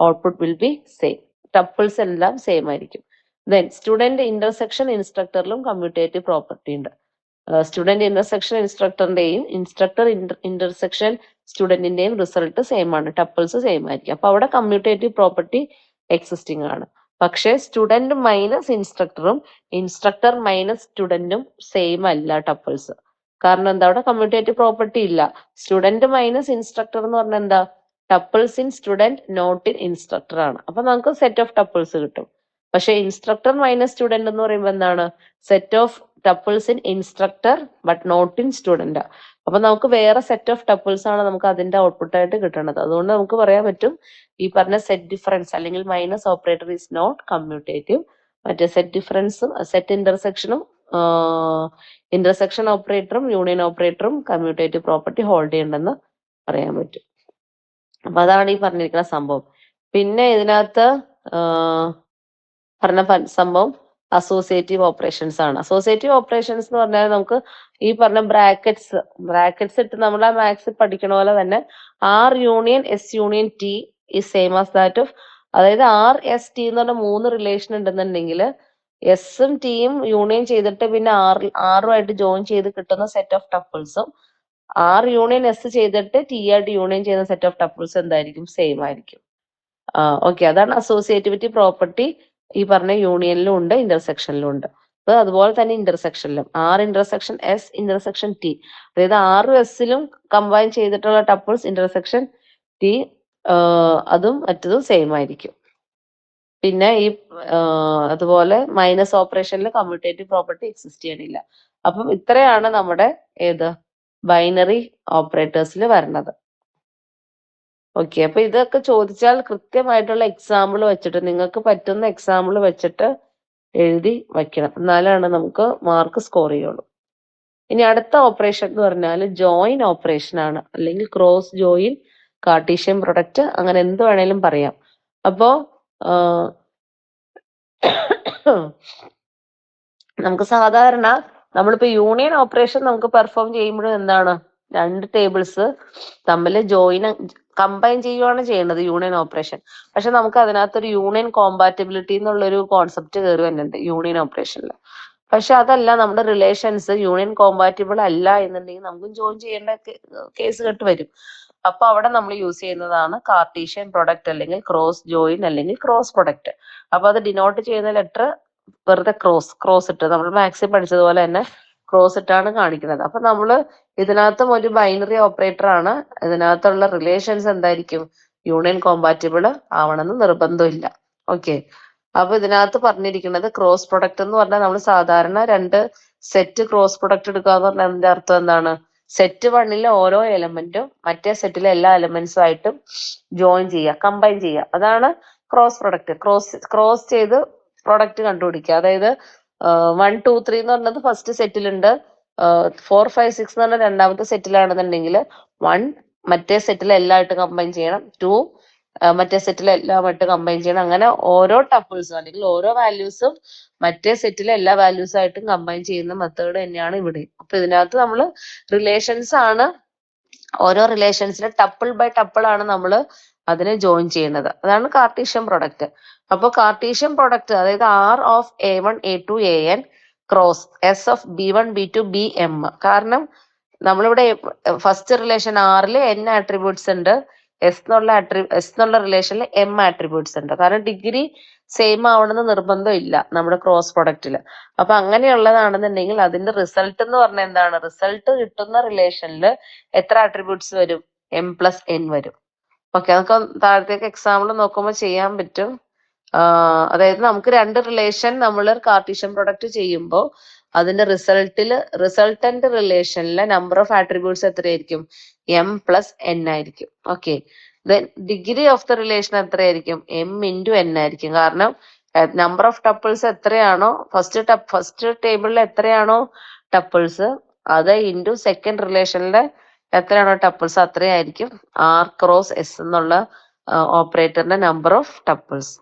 Output will be same. Tuples എല്ലാം സെയിം ആയിരിക്കും. ദെൻ സ്റ്റുഡന്റ് ഇന്റർസെക്ഷൻ ഇൻസ്ട്രക്ടറിലും കമ്മ്യൂട്ടേറ്റീവ് പ്രോപ്പർട്ടി ഉണ്ട്. സ്റ്റുഡന്റ് ഇന്റർസെക്ഷൻ ഇൻസ്ട്രക്ടറിന്റെയും ഇൻസ്ട്രക്ടർ ഇന്റർസെക്ഷൻ സ്റ്റുഡന്റിന്റെയും റിസൾട്ട് സെയിം ആണ്, ടപ്പിൾസ് സെയിം ആയിരിക്കും. അപ്പൊ അവിടെ കമ്മ്യൂട്ടേറ്റീവ് പ്രോപ്പർട്ടി എക്സിസ്റ്റിംഗ് ആണ്. പക്ഷേ സ്റ്റുഡന്റ് മൈനസ് ഇൻസ്ട്രക്ടറും ഇൻസ്ട്രക്ടർ മൈനസ് സ്റ്റുഡന്റും സെയിം അല്ല ടപ്പിൾസ്. കാരണം എന്താ? അവിടെ കമ്മ്യൂട്ടേറ്റീവ് പ്രോപ്പർട്ടി ഇല്ല. സ്റ്റുഡന്റ് മൈനസ് ഇൻസ്ട്രക്ടർ എന്ന് പറഞ്ഞാൽ എന്താ? Tuples in student not in instructor ആണ്. അപ്പൊ നമുക്ക് സെറ്റ് ഓഫ് ടപ്പിൾസ് കിട്ടും. പക്ഷെ ഇൻസ്ട്രക്ടർ മൈനസ് സ്റ്റുഡന്റ് എന്ന് പറയുമ്പോൾ എന്താണ്? Set of tuples in instructor but not in student. അപ്പൊ നമുക്ക് വേറെ സെറ്റ് ഓഫ് ടപ്പിൾസ് ആണ് നമുക്ക് അതിന്റെ ഔട്ട്പുട്ട് ആയിട്ട് കിട്ടുന്നത്. അതുകൊണ്ട് നമുക്ക് പറയാൻ പറ്റും ഈ പറഞ്ഞ സെറ്റ് ഡിഫറൻസ് അല്ലെങ്കിൽ minus operator is not commutative. മറ്റേ സെറ്റ് ഡിഫറൻസും സെറ്റ് ഇന്റർസെക്ഷനും ഇന്റർസെക്ഷൻ ഓപ്പറേറ്ററും യൂണിയൻ ഓപ്പറേറ്ററും കമ്മ്യൂട്ടേറ്റീവ് പ്രോപ്പർട്ടി ഹോൾഡ് ചെയ്യണ്ടെന്ന് പറയാൻ പറ്റും. അപ്പൊ അതാണ് ഈ പറഞ്ഞിരിക്കുന്ന സംഭവം. പിന്നെ ഇതിനകത്ത് പറഞ്ഞ സംഭവം അസോസിയേറ്റീവ് ഓപ്പറേഷൻസ് ആണ്. അസോസിയേറ്റീവ് ഓപ്പറേഷൻസ് എന്ന് പറഞ്ഞാൽ നമുക്ക് ഈ പറഞ്ഞ ബ്രാക്കറ്റ്സ് ഇട്ട് നമ്മൾ ആ മാത്സിൽ പഠിക്കണ പോലെ തന്നെ R union S union T is same as that of, അതായത് ആർ എസ് ടി എന്ന് പറഞ്ഞ 3 റിലേഷൻ ഉണ്ടെന്നുണ്ടെങ്കിൽ എസും ടിയും യൂണിയൻ ചെയ്തിട്ട് പിന്നെ ആറുമായിട്ട് ജോയിൻ ചെയ്ത് കിട്ടുന്ന സെറ്റ് ഓഫ് ടപ്പിൾസും ആർ യൂണിയൻ എസ് ചെയ്തിട്ട് ടി ആയിട്ട് യൂണിയൻ ചെയ്യുന്ന സെറ്റ് ഓഫ് ടപ്പിൾസ് എന്തായിരിക്കും? സെയിം ആയിരിക്കും. ഓക്കെ, അതാണ് അസോസിയേറ്റിവിറ്റി പ്രോപ്പർട്ടി. ഈ പറഞ്ഞ യൂണിയനിലും ഉണ്ട്, ഇന്റർസെക്ഷനിലും ഉണ്ട്. അപ്പൊ അതുപോലെ തന്നെ ഇന്റർസെക്ഷനിലും R intersection S intersection T, അതായത് ആറും എസിലും കമ്പൈൻ ചെയ്തിട്ടുള്ള ടപ്പിൾസ് ഇന്റർസെക്ഷൻ ടി അതും മറ്റതും സെയിം ആയിരിക്കും. പിന്നെ ഈ അതുപോലെ മൈനസ് ഓപ്പറേഷനിൽ കമ്മ്യൂട്ടേറ്റീവ് പ്രോപ്പർട്ടി എക്സിസ്റ്റ് ചെയ്യണില്ല. അപ്പം ഇത്രയാണ് നമ്മുടെ ബൈനറി ഓപ്പറേറ്റേഴ്സിൽ വരുന്നത്. ഓക്കെ, അപ്പൊ ഇതൊക്കെ ചോദിച്ചാൽ കൃത്യമായിട്ടുള്ള എക്സാമ്പിൾ വെച്ചിട്ട് നിങ്ങൾക്ക് പറ്റുന്ന എക്സാമ്പിൾ വെച്ചിട്ട് എഴുതി വയ്ക്കണം, എന്നാലാണ് നമുക്ക് മാർക്ക് സ്കോർ ചെയ്യുള്ളൂ. ഇനി അടുത്ത ഓപ്പറേഷൻ എന്ന് പറഞ്ഞാൽ ജോയിൻ ഓപ്പറേഷൻ ആണ്, അല്ലെങ്കിൽ ക്രോസ് ജോയിൻ, കാർട്ടീഷ്യൻ പ്രൊഡക്റ്റ്, അങ്ങനെ എന്ത് വേണേലും പറയാം. അപ്പോ നമുക്ക് സാധാരണ നമ്മളിപ്പോ യൂണിയൻ ഓപ്പറേഷൻ നമുക്ക് പെർഫോം ചെയ്യുമ്പോഴും എന്താണ്? 2 ടേബിൾസ് തമ്മിൽ കമ്പൈൻ ചെയ്യുകയാണ് ചെയ്യുന്നത് യൂണിയൻ ഓപ്പറേഷൻ. പക്ഷെ നമുക്ക് അതിനകത്തൊരു യൂണിയൻ കോമ്പാറ്റബിലിറ്റി എന്നുള്ളൊരു കോൺസെപ്റ്റ് കയറി വരുന്നുണ്ട് യൂണിയൻ ഓപ്പറേഷനിൽ. പക്ഷെ അതല്ല, നമ്മുടെ റിലേഷൻസ് യൂണിയൻ കോമ്പാറ്റബിൾ അല്ല എന്നുണ്ടെങ്കിൽ നമുക്ക് ജോയിൻ ചെയ്യേണ്ട കേസ് കെട്ട് വരും. അപ്പൊ അവിടെ നമ്മൾ യൂസ് ചെയ്യുന്നതാണ് കാർട്ടീഷ്യൻ പ്രൊഡക്റ്റ്, അല്ലെങ്കിൽ ക്രോസ് ജോയിൻ, അല്ലെങ്കിൽ ക്രോസ് പ്രൊഡക്റ്റ്. അപ്പൊ അത് ഡിനോട്ട് ചെയ്യുന്ന ലെറ്റർ വെറുതെ ക്രോസ് ഇട്ട്, നമ്മൾ മാത്സിൽ പഠിച്ചതുപോലെ തന്നെ ക്രോസ് ഇട്ടാണ് കാണിക്കുന്നത്. അപ്പൊ നമ്മൾ ഇതിനകത്തും ഒരു ബൈനറി ഓപ്പറേറ്റർ ആണ്. ഇതിനകത്തുള്ള റിലേഷൻസ് എന്തായിരിക്കും? യൂണിയൻ കോമ്പാറ്റബിൾ ആവണമെന്ന് നിർബന്ധമില്ല. ഓക്കെ, അപ്പൊ ഇതിനകത്ത് പറഞ്ഞിരിക്കുന്നത് ക്രോസ് പ്രൊഡക്റ്റ് എന്ന് പറഞ്ഞാൽ നമ്മൾ സാധാരണ 2 സെറ്റ് ക്രോസ് പ്രൊഡക്റ്റ് എടുക്കുക എന്ന് പറഞ്ഞാൽ അതിന്റെ അർത്ഥം എന്താണ്? സെറ്റ് 1ലെ ഓരോ എലമെന്റും മറ്റേ സെറ്റിലെ എല്ലാ എലമെന്റ്സും ആയിട്ടും ജോയിൻ ചെയ്യുക, കമ്പൈൻ ചെയ്യുക, അതാണ് ക്രോസ് പ്രൊഡക്റ്റ്. ക്രോസ് ചെയ്ത് പ്രൊഡക്റ്റ് കണ്ടുപിടിക്കുക. അതായത് 1, 2, 3 എന്ന് പറഞ്ഞത് ഫസ്റ്റ് സെറ്റിലുണ്ട്, 4, 5, 6 എന്ന് പറഞ്ഞ രണ്ടാമത്തെ സെറ്റിലാണെന്നുണ്ടെങ്കിൽ 1 മറ്റേ സെറ്റിലെ എല്ലാമായിട്ട് കമ്പൈൻ ചെയ്യണം, 2 മറ്റേ സെറ്റിലെ എല്ലാമായിട്ട് കമ്പൈൻ ചെയ്യണം. അങ്ങനെ ഓരോ ടപ്പിൾസും അല്ലെങ്കിൽ ഓരോ വാല്യൂസും മറ്റേ സെറ്റിലെ എല്ലാ വാല്യൂസും ആയിട്ടും കമ്പൈൻ ചെയ്യുന്ന മെത്തേഡ് തന്നെയാണ് ഇവിടെ. അപ്പൊ ഇതിനകത്ത് നമ്മൾ റിലേഷൻസ് ആണ്, ഓരോ റിലേഷൻസിലെ ടപ്പിൾ ബൈ ടപ്പിൾ ആണ് നമ്മൾ അതിനെ ജോയിൻ ചെയ്യുന്നത്. അതാണ് കാർട്ടീഷ്യൻ പ്രൊഡക്റ്റ്. അപ്പോൾ കാർട്ടീഷ്യൻ പ്രൊഡക്റ്റ് അതായത് R of A1 A2 AN cross S of B1 B2 BM. കാരണം നമ്മളിവിടെ ഫസ്റ്റ് റിലേഷൻ ആറിൽ n ആട്രിബ്യൂട്ട്സ് ഉണ്ട്, എസ് എന്നുള്ള റിലേഷനിൽ m ആട്രിബ്യൂട്ട്സ് ഉണ്ട്. കാരണം ഡിഗ്രി സെയിം ആവണമെന്ന് നിർബന്ധം ഇല്ല നമ്മുടെ ക്രോസ് പ്രൊഡക്റ്റിൽ. അപ്പൊ അങ്ങനെയുള്ളതാണെന്നുണ്ടെങ്കിൽ അതിന്റെ റിസൾട്ട് എന്ന് പറഞ്ഞാൽ എന്താണ്? റിസൾട്ട് കിട്ടുന്ന റിലേഷനിൽ എത്ര ആട്രിബ്യൂട്ട്സ് വരും? m+n വരും. ഓക്കെ, നമുക്ക് താഴത്തേക്ക് എക്സാമ്പിൾ നോക്കുമ്പോൾ ചെയ്യാൻ പറ്റും. അതായത് നമുക്ക് രണ്ട് റിലേഷൻ നമ്മൾ കാർട്ടീഷ്യൻ പ്രൊഡക്റ്റ് ചെയ്യുമ്പോൾ അതിന്റെ റിസൾട്ടന്റ് റിലേഷനിലെ നമ്പർ ഓഫ് ആട്രിബ്യൂട്ട്സ് എത്രയായിരിക്കും? m+n ആയിരിക്കും. Okay, then degree of the relation എത്രയായിരിക്കും? m×n ആയിരിക്കും. കാരണം നമ്പർ ഓഫ് ടപ്പിൾസ് എത്രയാണോ ഫസ്റ്റ് ടേബിളിൽ എത്രയാണോ ടപ്പിൾസ് അത് ഇൻറ്റു സെക്കൻഡ് റിലേഷനിലെ എത്രയാണോ ടപ്പിൾസ് അത്രയായിരിക്കും ആർ ക്രോസ് എസ് എന്നുള്ള ഓപ്പറേറ്ററിന്റെ നമ്പർ ഓഫ് ടപ്പിൾസ്.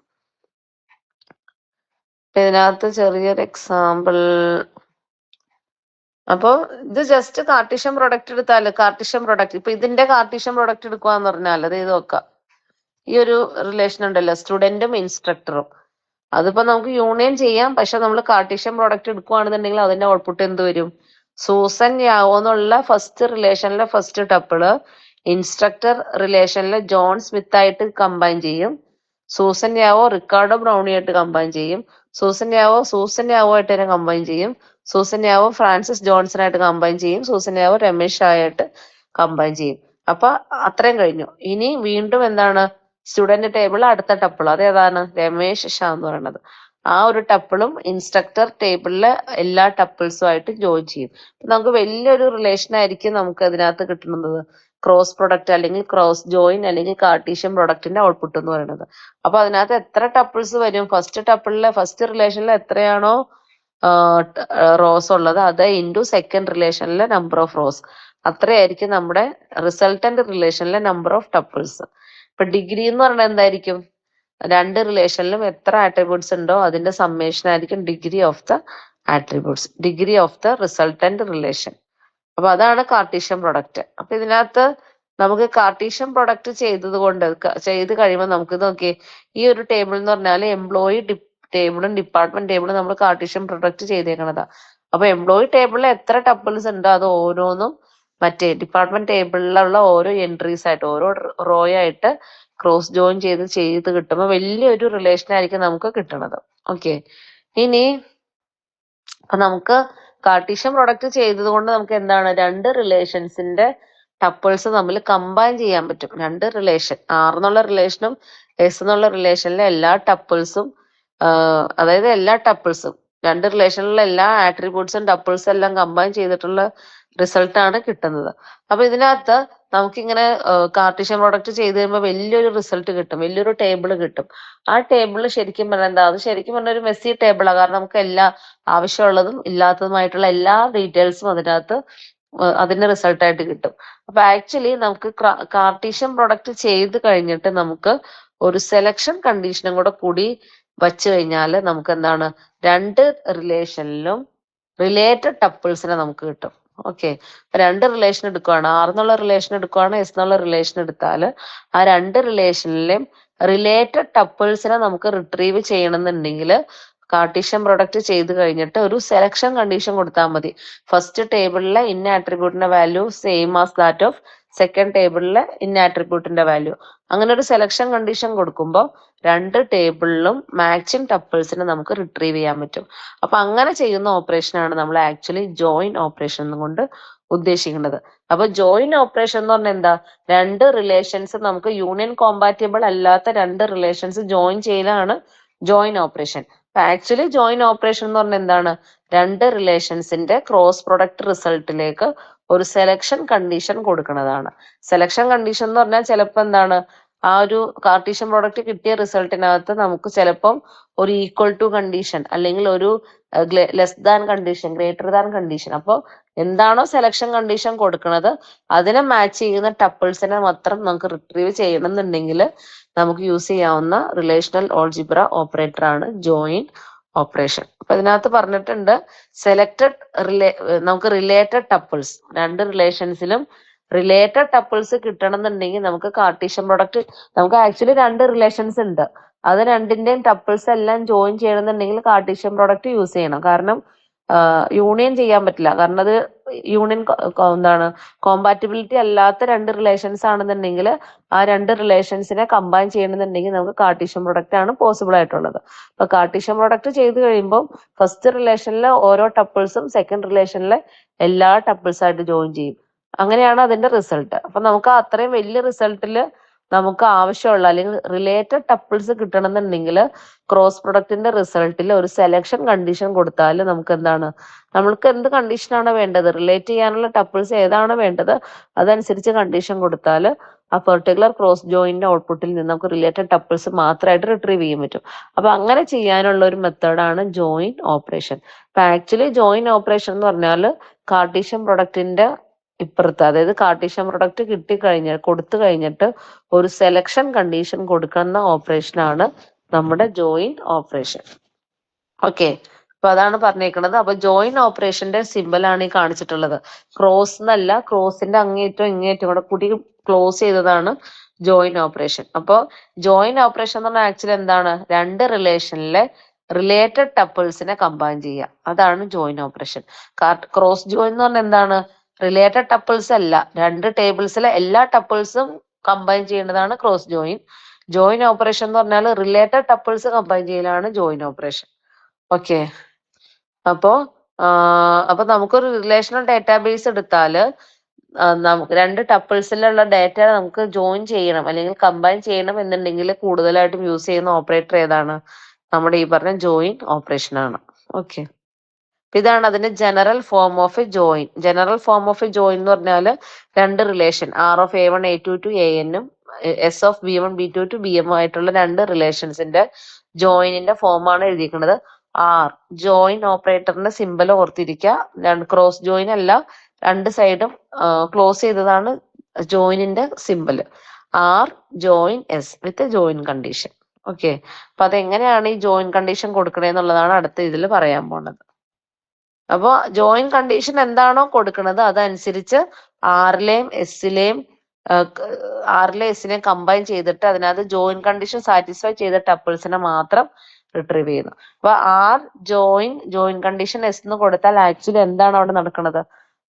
ഇതിനകത്ത് ചെറിയൊരു എക്സാമ്പിൾ. അപ്പോൾ ഇത് ജസ്റ്റ് കാർട്ടീഷ്യൻ പ്രൊഡക്റ്റ് എടുത്താല് കാർട്ടീഷ്യൻ പ്രൊഡക്റ്റ് ഇപ്പൊ ഇതിന്റെ കാർട്ടീഷ്യൻ പ്രൊഡക്റ്റ് എടുക്കുവാന്ന് പറഞ്ഞാൽ അത് ഇത് നോക്കാം. ഈ ഒരു റിലേഷൻ ഉണ്ടല്ലോ, സ്റ്റുഡന്റും ഇൻസ്ട്രക്ടറും, അതിപ്പോ നമുക്ക് യൂണിയൻ ചെയ്യാം. പക്ഷെ നമ്മൾ കാർട്ടീഷ്യൻ പ്രൊഡക്റ്റ് എടുക്കുവാണെന്നുണ്ടെങ്കിൽ അതിന്റെ ഔട്ട്പുട്ട് എന്ത് വരും? സൂസൻ യാവോ എന്നുള്ള ഫസ്റ്റ് റിലേഷനിലെ ഫസ്റ്റ് ടപ്പിള് ഇൻസ്ട്രക്ടർ റിലേഷനിലെ ജോൺ സ്മിത്ത് ആയിട്ട് കമ്പൈൻ ചെയ്യും. സൂസൻ യാവോ റിക്കാർഡോ ബ്രൗണി ആയിട്ട് കമ്പൈൻ ചെയ്യും. സൂസൻ യാവോ ആയിട്ട് തന്നെ കമ്പൈൻ ചെയ്യും. സൂസൻ യാവോ ഫ്രാൻസിസ് ജോൺസൺ ആയിട്ട് കമ്പൈൻ ചെയ്യും. സൂസൻ യാവോ രമേശ് ആയിട്ട് കമ്പൈൻ ചെയ്യും. അപ്പൊ അത്രയും കഴിഞ്ഞു. ഇനി വീണ്ടും എന്താണ്? സ്റ്റുഡന്റ് ടേബിൾ അടുത്ത ടപ്പിൾ അതേതാണ്? രമേശ് ഷാ എന്ന് പറയുന്നത്. ആ ഒരു ടപ്പിളും ഇൻസ്ട്രക്ടർ ടേബിളിലെ എല്ലാ ടപ്പിൾസും ആയിട്ട് ജോയിൻ ചെയ്യും. നമുക്ക് വലിയൊരു റിലേഷൻ ആയിരിക്കും നമുക്ക് അതിനകത്ത് കിട്ടുന്നത്, ക്രോസ് പ്രൊഡക്റ്റ് അല്ലെങ്കിൽ ക്രോസ് ജോയിൻ അല്ലെങ്കിൽ കാർട്ടീഷ്യൻ പ്രൊഡക്റ്റിന്റെ ഔട്ട്പുട്ട് എന്ന് പറയുന്നത്. അപ്പൊ അതിനകത്ത് എത്ര ടപ്പിൾസ് വരും? ഫസ്റ്റ് റിലേഷനിൽ എത്രയാണോ റോസ് ഉള്ളത് അത് ഇൻറ്റു സെക്കൻഡ് റിലേഷനിലെ നമ്പർ ഓഫ് റോസ് അത്രയായിരിക്കും നമ്മുടെ റിസൾട്ടന്റ് റിലേഷനിലെ നമ്പർ ഓഫ് ടപ്പിൾസ്. ഇപ്പൊ ഡിഗ്രി എന്ന് പറഞ്ഞാൽ എന്തായിരിക്കും? രണ്ട് റിലേഷനിലും എത്ര ആട്രിബ്യൂട്ട്സ് ഉണ്ടോ അതിന്റെ സമ്മേഷൻ ആയിരിക്കും degree of the attributes, degree of the resultant relation. അപ്പൊ അതാണ് കാർട്ടീഷ്യൻ പ്രൊഡക്റ്റ്. അപ്പൊ ഇതിനകത്ത് നമുക്ക് കാർട്ടീഷ്യൻ പ്രൊഡക്റ്റ് ചെയ്ത് കഴിയുമ്പോൾ നമുക്ക് നോക്കിയേ, ഈ ഒരു ടേബിൾ എന്ന് പറഞ്ഞാൽ എംപ്ലോയി ടേബിളും ഡിപ്പാർട്ട്മെന്റ് ടേബിളും നമ്മൾ കാർട്ടീഷ്യൻ പ്രൊഡക്റ്റ് ചെയ്തേക്കണതാ. അപ്പൊ എംപ്ലോയി ടേബിളിൽ എത്ര ടപ്പിൾസ് ഉണ്ടോ അത് ഓരോന്നും മറ്റേ ഡിപ്പാർട്ട്മെന്റ് ടേബിളിലുള്ള ഓരോ എൻട്രീസ് ആയിട്ട് ഓരോ റോ ആയിട്ട് ക്രോസ് ജോയിൻ ചെയ്ത് കിട്ടുമ്പോൾ വലിയൊരു റിലേഷൻ ആയിരിക്കും നമുക്ക് കിട്ടുന്നത്. ഓക്കെ, ഇനി അപ്പൊ നമുക്ക് കാർട്ടീഷ്യൻ പ്രൊഡക്റ്റ് ചെയ്തത് കൊണ്ട് നമുക്ക് എന്താണ്? രണ്ട് റിലേഷൻസിന്റെ ടപ്പിൾസ് തമ്മിൽ കമ്പൈൻ ചെയ്യാൻ പറ്റും. രണ്ട് റിലേഷൻ ആർ എന്നുള്ള റിലേഷനും എസ് എന്നുള്ള റിലേഷനിലെ എല്ലാ ടപ്പിൾസും അതായത് എല്ലാ ടപ്പിൾസും രണ്ട് റിലേഷനിലുള്ള എല്ലാ ആട്രിബ്യൂട്ട്സും ടപ്പിൾസും എല്ലാം കമ്പൈൻ ചെയ്തിട്ടുള്ള റിസൾട്ട് ആണ് കിട്ടുന്നത്. അപ്പൊ ഇതിനകത്ത് നമുക്കിങ്ങനെ കാർട്ടീഷ്യൻ പ്രൊഡക്റ്റ് ചെയ്ത് കഴിയുമ്പോൾ വലിയൊരു റിസൾട്ട് കിട്ടും, വലിയൊരു ടേബിൾ കിട്ടും. ആ ടേബിളിൽ ശരിക്കും പറഞ്ഞാൽ എന്താ? അത് ശരിക്കും പറഞ്ഞ ഒരു മെസ്സി ടേബിളാണ്. കാരണം നമുക്ക് എല്ലാ ആവശ്യമുള്ളതും ഇല്ലാത്തതുമായിട്ടുള്ള എല്ലാ ഡീറ്റെയിൽസും അതിനകത്ത് അതിന്റെ റിസൾട്ട് ആയിട്ട് കിട്ടും. അപ്പൊ ആക്ച്വലി നമുക്ക് കാർട്ടീഷ്യൻ പ്രൊഡക്റ്റ് ചെയ്ത് കഴിഞ്ഞിട്ട് നമുക്ക് ഒരു സെലക്ഷൻ കണ്ടീഷനും കൂടി വച്ചു കഴിഞ്ഞാൽ നമുക്ക് എന്താണ്? രണ്ട് റിലേഷനിലും റിലേറ്റഡ് ടപ്പിൾസിനെ നമുക്ക് കിട്ടും. ഓക്കെ, രണ്ട് റിലേഷൻ എടുക്കുവാണ്, ആർ എന്നുള്ള റിലേഷൻ എടുക്കുവാണ്, എസ് എന്നുള്ള റിലേഷൻ എടുത്താൽ ആ രണ്ട് റിലേഷനിലെയും റിലേറ്റഡ് ടപ്പിൾസിനെ നമുക്ക് റിട്രീവ് ചെയ്യണമെന്നുണ്ടെങ്കിൽ കാർട്ടീഷ്യൻ പ്രൊഡക്റ്റ് ചെയ്ത് കഴിഞ്ഞിട്ട് ഒരു സെലക്ഷൻ കണ്ടീഷൻ കൊടുത്താൽ മതി. ഫസ്റ്റ് ടേബിളിലെ ഇന്ന ആട്രിബ്യൂട്ടിന്റെ value same as that of second ടേബിളിലെ ഇന്ന ആട്രിബ്യൂട്ടിന്റെ വാല്യൂ. അങ്ങനെ ഒരു സെലക്ഷൻ കണ്ടീഷൻ കൊടുക്കുമ്പോൾ രണ്ട് ടേബിളിലും മാച്ചിങ് ടപ്പിൾസിനെ നമുക്ക് റിട്രീവ് ചെയ്യാൻ പറ്റും. അപ്പൊ അങ്ങനെ ചെയ്യുന്ന ഓപ്പറേഷനാണ് നമ്മൾ ആക്ച്വലി ജോയിൻ ഓപ്പറേഷൻ കൊണ്ട് ഉദ്ദേശിക്കുന്നത്. അപ്പൊ ജോയിൻ ഓപ്പറേഷൻ എന്ന് പറഞ്ഞാൽ എന്താ? രണ്ട് റിലേഷൻസ് നമുക്ക് യൂണിയൻ കോമ്പാറ്റബിൾ അല്ലാത്ത രണ്ട് റിലേഷൻസ് ജോയിൻ ചെയ്യലാണ് join operation. Actually join operation എന്ന് പറഞ്ഞാൽ എന്താണ്? രണ്ട് റിലേഷൻസിന്റെ ക്രോസ് പ്രൊഡക്റ്റ് റിസൾട്ടിലേക്ക് ഒരു സെലക്ഷൻ കണ്ടീഷൻ കൊടുക്കുന്നതാണ്. സെലക്ഷൻ കണ്ടീഷൻ എന്ന് പറഞ്ഞാൽ ചിലപ്പോൾ എന്താണ്? ആ ഒരു കാർട്ടീഷ്യൻ പ്രോഡക്റ്റ് കിട്ടിയ റിസൾട്ടിനകത്ത് നമുക്ക് ചിലപ്പം ഒരു ഈക്വൽ ടു കണ്ടീഷൻ അല്ലെങ്കിൽ ഒരു less than condition, greater than condition. അപ്പോൾ എന്താണോ സെലക്ഷൻ കണ്ടീഷൻ കൊടുക്കുന്നത് അതിനെ മാച്ച് ചെയ്യുന്ന ടപ്പിൾസിനെ മാത്രം നമുക്ക് റിട്രീവ് ചെയ്യണമെന്നുണ്ടെങ്കിൽ നമുക്ക് യൂസ് ചെയ്യാവുന്ന റിലേഷണൽ ഓൾജിബ്ര ഓപ്പറേറ്റർ ആണ് ജോയിൻ ഓപ്പറേഷൻ. അപ്പൊ ഇതിനകത്ത് പറഞ്ഞിട്ടുണ്ട് സെലക്ടഡ് നമുക്ക് റിലേറ്റഡ് ടപ്പിൾസ്, രണ്ട് റിലേഷൻസിലും റിലേറ്റഡ് ടപ്പിൾസ് കിട്ടണം എന്നുണ്ടെങ്കിൽ നമുക്ക് കാർട്ടീഷ്യൻ പ്രൊഡക്റ്റ്, നമുക്ക് ആക്ച്വലി രണ്ട് റിലേഷൻസ് ഉണ്ട്, അത് രണ്ടിന്റെയും ടപ്പിൾസ് എല്ലാം ജോയിൻ ചെയ്യണമെന്നുണ്ടെങ്കിൽ കാർട്ടീഷ്യൻ പ്രൊഡക്റ്റ് യൂസ് ചെയ്യണം. കാരണം യൂണിയൻ ചെയ്യാൻ പറ്റില്ല, കാരണം അത് യൂണിയൻ എന്താണ് കോമ്പാറ്റിബിലിറ്റി അല്ലാത്ത രണ്ട് റിലേഷൻസ് ആണെന്നുണ്ടെങ്കിൽ ആ രണ്ട് റിലേഷൻസിനെ കമ്പൈൻ ചെയ്യണമെന്നുണ്ടെങ്കിൽ നമുക്ക് കാർട്ടീഷ്യൻ പ്രൊഡക്റ്റ് ആണ് പോസിബിൾ ആയിട്ടുള്ളത്. അപ്പൊ കാർട്ടീഷ്യൻ പ്രൊഡക്റ്റ് ചെയ്ത് കഴിയുമ്പോൾ ഫസ്റ്റ് റിലേഷനിലെ ഓരോ ടപ്പിൾസും സെക്കൻഡ് റിലേഷനിലെ എല്ലാ ടപ്പിൾസ് ആയിട്ട് ജോയിൻ ചെയ്യും. അങ്ങനെയാണ് അതിന്റെ റിസൾട്ട്. അപ്പൊ നമുക്ക് അത്രയും വലിയ റിസൾട്ടിൽ നമുക്ക് ആവശ്യമുള്ള അല്ലെങ്കിൽ റിലേറ്റഡ് ടപ്പിൾസ് കിട്ടണമെന്നുണ്ടെങ്കിൽ ക്രോസ് പ്രൊഡക്റ്റിന്റെ റിസൾട്ടിൽ ഒരു സെലക്ഷൻ കണ്ടീഷൻ കൊടുത്താൽ നമുക്ക് എന്താണ്, നമ്മൾക്ക് എന്ത് കണ്ടീഷനാണ് വേണ്ടത്, റിലേറ്റ് ചെയ്യാനുള്ള ടപ്പിൾസ് ഏതാണ് വേണ്ടത് അതനുസരിച്ച് കണ്ടീഷൻ കൊടുത്താൽ ആ പെർട്ടിക്കുലർ ക്രോസ് ജോയിന്റ് ഔട്ട്പുട്ടിൽ നിന്ന് നമുക്ക് റിലേറ്റഡ് ടപ്പിൾസ് മാത്രമായിട്ട് റിട്രീവ് ചെയ്യാൻ പറ്റും. അപ്പൊ അങ്ങനെ ചെയ്യാനുള്ള ഒരു മെത്തേഡാണ് ജോയിൻ ഓപ്പറേഷൻ. അപ്പൊ ആക്ച്വലി ജോയിൻ ഓപ്പറേഷൻ എന്ന് പറഞ്ഞാൽ കാർട്ടീഷ്യൻ പ്രൊഡക്റ്റിന്റെ ഇപ്പുറത്ത്, അതായത് കാർട്ടീഷ്യൻ പ്രൊഡക്റ്റ് കൊടുത്തു കഴിഞ്ഞിട്ട് ഒരു സെലക്ഷൻ കണ്ടീഷൻ കൊടുക്കുന്ന ഓപ്പറേഷൻ ആണ് നമ്മുടെ ജോയിൻ ഓപ്പറേഷൻ. ഓക്കെ, അപ്പൊ അതാണ് പറഞ്ഞേക്കുന്നത്. അപ്പൊ ജോയിൻ ഓപ്പറേഷന്റെ സിമ്പൽ ആണ് ഈ കാണിച്ചിട്ടുള്ളത്. ക്രോസ് എന്നല്ല, ക്രോസിന്റെ അങ്ങേറ്റവും ഇങ്ങേറ്റവും കൂടെ കൂടി ക്ലോസ് ചെയ്തതാണ് ജോയിൻ ഓപ്പറേഷൻ. അപ്പോൾ ജോയിൻ ഓപ്പറേഷൻ എന്ന് പറഞ്ഞാൽ ആക്ച്വലി എന്താണ്, രണ്ട് റിലേഷനിലെ റിലേറ്റഡ് ടപ്പിൾസിനെ കമ്പൈൻ ചെയ്യുക, അതാണ് ജോയിൻ ഓപ്പറേഷൻ. ക്രോസ് ജോയിൻ എന്ന് പറഞ്ഞാൽ എന്താണ്, റിലേറ്റഡ് ടപ്പിൾസ് അല്ല, രണ്ട് ടേബിൾസിലെ എല്ലാ ടപ്പിൾസും കമ്പൈൻ ചെയ്യേണ്ടതാണ് ക്രോസ് ജോയിൻ. ജോയിൻ ഓപ്പറേഷൻ എന്ന് പറഞ്ഞാൽ റിലേറ്റഡ് ടപ്പിൾസ് കമ്പൈൻ ചെയ്യലാണ് ജോയിൻ ഓപ്പറേഷൻ. ഓക്കെ, അപ്പോ നമുക്കൊരു റിലേഷണൽ ഡാറ്റാബേസ് എടുത്താല് നമുക്ക് രണ്ട് ടപ്പിൾസിലുള്ള ഡാറ്റ നമുക്ക് ജോയിൻ ചെയ്യണം അല്ലെങ്കിൽ കമ്പൈൻ ചെയ്യണം എന്നുണ്ടെങ്കിൽ കൂടുതലായിട്ടും യൂസ് ചെയ്യുന്ന ഓപ്പറേറ്റർ ഏതാണ്, നമ്മുടെ ഈ പറഞ്ഞ ജോയിൻ ഓപ്പറേഷൻ ആണ്. ഓക്കെ, ഇതാണ് അതിന്റെ general form of a join. General form of a join എന്ന് പറഞ്ഞാൽ രണ്ട് relation R of A1 A2 to ANഉം S of B1 B2 to BM ആയിട്ടുള്ള രണ്ട് റിലേഷൻസിന്റെ ജോയിനിന്റെ ഫോമാണ് എഴുതിയിരിക്കുന്നത്. ആർ ജോയിൻ ഓപ്പറേറ്ററിന്റെ സിമ്പൽ ഓർത്തിരിക്കുക, ക്രോസ് ജോയിൻ അല്ല, രണ്ട് സൈഡും ക്ലോസ് ചെയ്തതാണ് ജോയിനിന്റെ സിമ്പൽ. R join S with join condition. Okay, അപ്പൊ അതെങ്ങനെയാണ് ഈ ജോയിൻ കണ്ടീഷൻ കൊടുക്കണേന്നുള്ളതാണ് അടുത്ത ഇതിൽ പറയാൻ പോണത്. അപ്പോൾ ജോയിൻ കണ്ടീഷൻ എന്താണോ കൊടുക്കുന്നത് അതനുസരിച്ച് ആറിലെയും എസിലെയും കമ്പൈൻ ചെയ്തിട്ട് അതിനകത്ത് ജോയിൻ കണ്ടീഷൻ സാറ്റിസ്ഫൈ ചെയ്ത ടപ്പിൾസിനെ മാത്രം റിട്രീവ് ചെയ്യുന്നു. അപ്പൊ ആർ ജോയിൻ കണ്ടീഷൻ എസ് എന്ന് കൊടുത്താൽ ആക്ച്വലി എന്താണ് അവിടെ നടക്കുന്നത്,